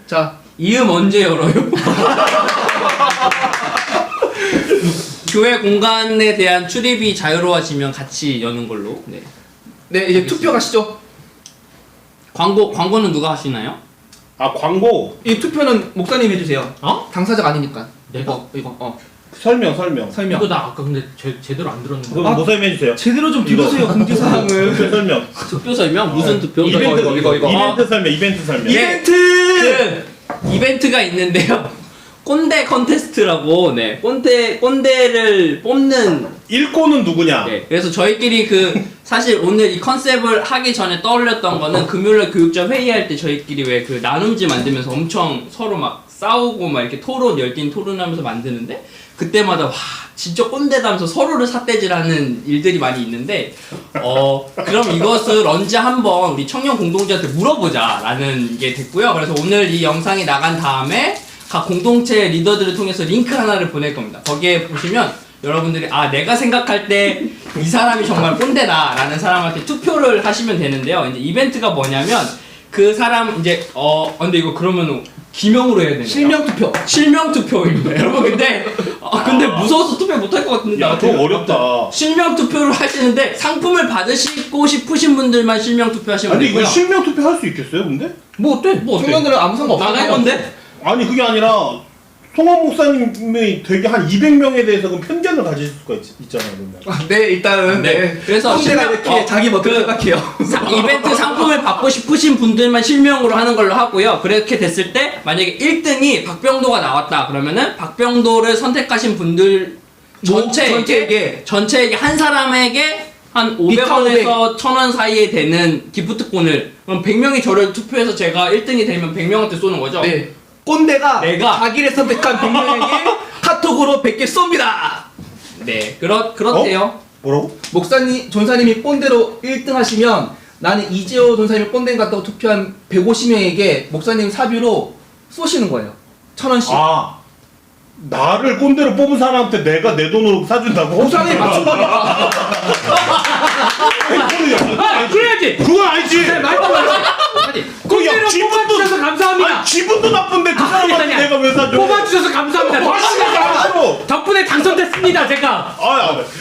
자 이음 언제 열어요? 교회 공간에 대한 출입이 자유로워지면 같이 여는 걸로. 네. 네, 이제 투표 가시죠. 광고는 누가 하시나요? 아 광고 이 투표는 목사님 해주세요. 어? 당사자가 아니니까. 내가? 이거 설명. 설명. 이거 나 아까 근데 제대로 안 들었는데. 그럼 모사임 해주세요. 제대로 좀 들으세요 공지사항을. 투표 설명. 투표 설명? 무슨 투표? 이벤트 이거. 이벤트 설명. 이벤트 설명. 예. 이벤트가 있는데요. 꼰대 컨테스트라고, 네. 꼰대를 뽑는, 일꼬는 누구냐? 네. 그래서 저희끼리 사실 오늘 이 컨셉을 하기 전에 떠올렸던 거는 금요일날 교육자 회의할 때 저희끼리 왜 그 나눔지 만들면서 엄청 서로 막 싸우고 막 이렇게 열띤 토론하면서 만드는데 그때마다 와, 진짜 꼰대다 하면서 서로를 삿대질하는 일들이 많이 있는데 그럼 이것을 언제 한번 우리 청년 공동체한테 물어보자라는 게 됐고요. 그래서 오늘 이 영상이 나간 다음에 각 공동체 리더들을 통해서 링크 하나를 보낼 겁니다. 거기에 보시면 여러분들이 내가 생각할 때 이 사람이 정말 꼰대다라는 사람한테 투표를 하시면 되는데요. 이제 이벤트가 뭐냐면 그 사람 이제 근데 이거 그러면 기명으로 해야 되네요. 실명 투표입니다. 여러분 근데 무서워서 투표 못할 것 같은데. 야, 더 어렵다. 실명 투표를 하시는데 상품을 받으시고 싶으신 분들만 실명 투표하시면 아니 되고요. 이거 실명 투표 할 수 있겠어요, 근데? 뭐 어때? 청년들은 아무 상관 없어요. 나갈 건데? 아니 그게 아니라 송환 목사님이 되게 한 200명에 대해서 그 편견을 가질 수가 있잖아요, 그러면. 네 일단은 네. 그래서 꼰대가 실명- 이렇게 자기 멋대로 생각해요. 이벤트 상품을 받고 싶으신 분들만 실명으로 하는 걸로 하고요. 그렇게 됐을 때 만약에 1등이 박병도가 나왔다 그러면은 박병도를 선택하신 분들 전체에게 한 사람에게 한 500원에서 1000원 사이에 되는 기프트콘을 그럼 100명이 저를 투표해서 제가 1등이 되면 100명한테 쏘는 거죠? 네. 꼰대가 내가- 자기를 선택한 100명에게 카톡으로 100개 쏩니다. 네. 그렇대요. 뭐라고? 전사님이 꼰대로 1등 하시면 나는 이재호 전사님이 꼰대 같다고 투표한 150명에게 목사님 사비로 쏘시는 거예요. 1000원씩. 나를 꼰대로 뽑은 사람한테 내가 내 돈으로 사준다고? 목사님 맞춤법이야. 그래야지. 그건 아니지. 맞다. 꼰대로 뽑아주셔서 감사합니다. 기분도 나쁜데 그 사람한테 아니. 내가 왜 사줘? 뽑아주셔서 감사합니다. 싫어. 덕분에 당선됐습니다. 제가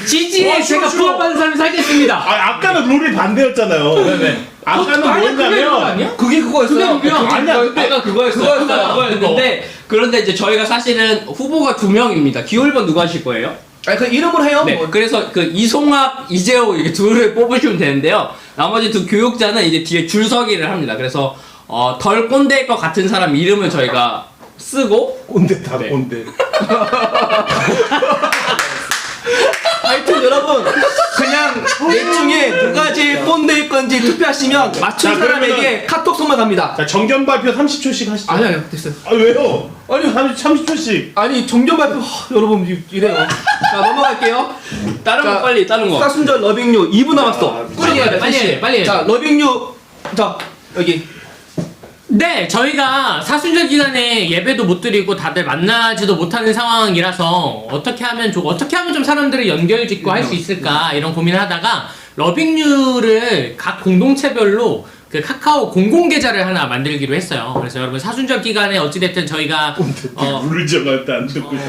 지지에 제가 부합하는 사람이 살겠습니다. 아까는 룰이 반대였잖아요. 아까는 아니야, 그게 룰 뭐였냐면 아니야? 그게 그거였어요. 그게 룰이야. 아니야. 아까 그거였는데 그런데 이제 저희가 사실은 후보가 2명입니다. 기호 1번 누가 하실 거예요? 아니 그 이름을 해요. 네, 뭐. 그래서 그 이송학, 이재호 이렇게 둘을 뽑으시면 되는데요. 나머지 두 교육자는 이제 뒤에 줄서기를 합니다. 그래서 덜 꼰대일 것 같은 사람 이름을 저희가 쓰고 꼰대 다 네. 꼰대. 하여튼 여러분 그냥 넷 중에 누가 제일 꼰대일 건지 투표하시면 맞춘 자, 사람에게 카톡 선물합니다. 자 정견 발표 30초씩 하시죠. 아니요 됐어요. 왜요? 아니 30초씩. 아니 정전 발표 여러분 이래요. 자 넘어갈게요. 다른 자, 거 빨리 다른 거. 사순절 러빙유 2분 남았어. 꾸준히 해야 돼. 빨리 해, 빨리 해. 자 러빙유 자 여기 네, 저희가 사순절 기간에 예배도 못 드리고 다들 만나지도 못하는 상황이라서 어떻게 하면 좀 사람들을 연결짓고 할 수 있을까 이런 고민을 하다가 러빙유를 각 공동체별로 그 카카오 공공 계좌를 하나 만들기로 했어요. 그래서 여러분 사순절 기간에 어찌됐든 저희가 룰을 정할 때 안 듣고 있다.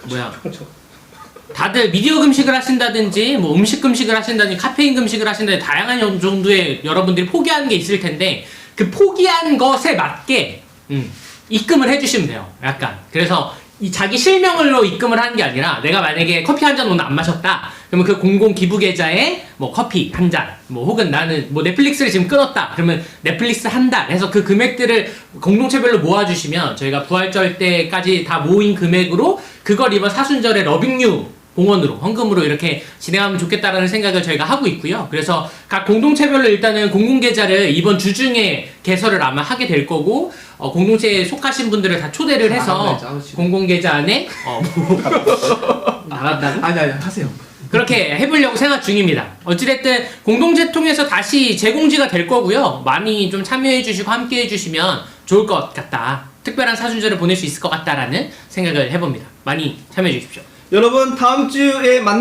뭐야 다들 미디어 금식을 하신다든지 뭐 음식 금식을 하신다든지 카페인 금식을 하신다든지 다양한 정도의 여러분들이 포기하는 게 있을 텐데 그 포기한 것에 맞게 입금을 해주시면 돼요. 약간 그래서 이 자기 실명으로 입금을 하는 게 아니라 내가 만약에 커피 한 잔 오늘 안 마셨다. 그러면 그 공공 기부 계좌에 뭐 커피 한 잔, 뭐 혹은 나는 뭐 넷플릭스를 지금 끊었다. 그러면 넷플릭스 한 달 해서 그 금액들을 공동체별로 모아주시면 저희가 부활절 때까지 다 모인 금액으로 그걸 이번 사순절에 러빙유 공원으로 헌금으로 이렇게 진행하면 좋겠다라는 생각을 저희가 하고 있고요. 그래서 각 공동체별로 일단은 공공계좌를 이번 주 중에 개설을 아마 하게 될 거고 공동체에 속하신 분들을 다 초대를 해서 공공계좌 안에 나간다고? 아니 하세요. 그렇게 해보려고 생각 중입니다. 어찌됐든 공동체 통해서 다시 재공지가 될 거고요. 많이 좀 참여해주시고 함께해주시면 좋을 것 같다. 특별한 사순절을 보낼 수 있을 것 같다라는 생각을 해봅니다. 많이 참여해주십시오. 여러분 다음 주에 만나.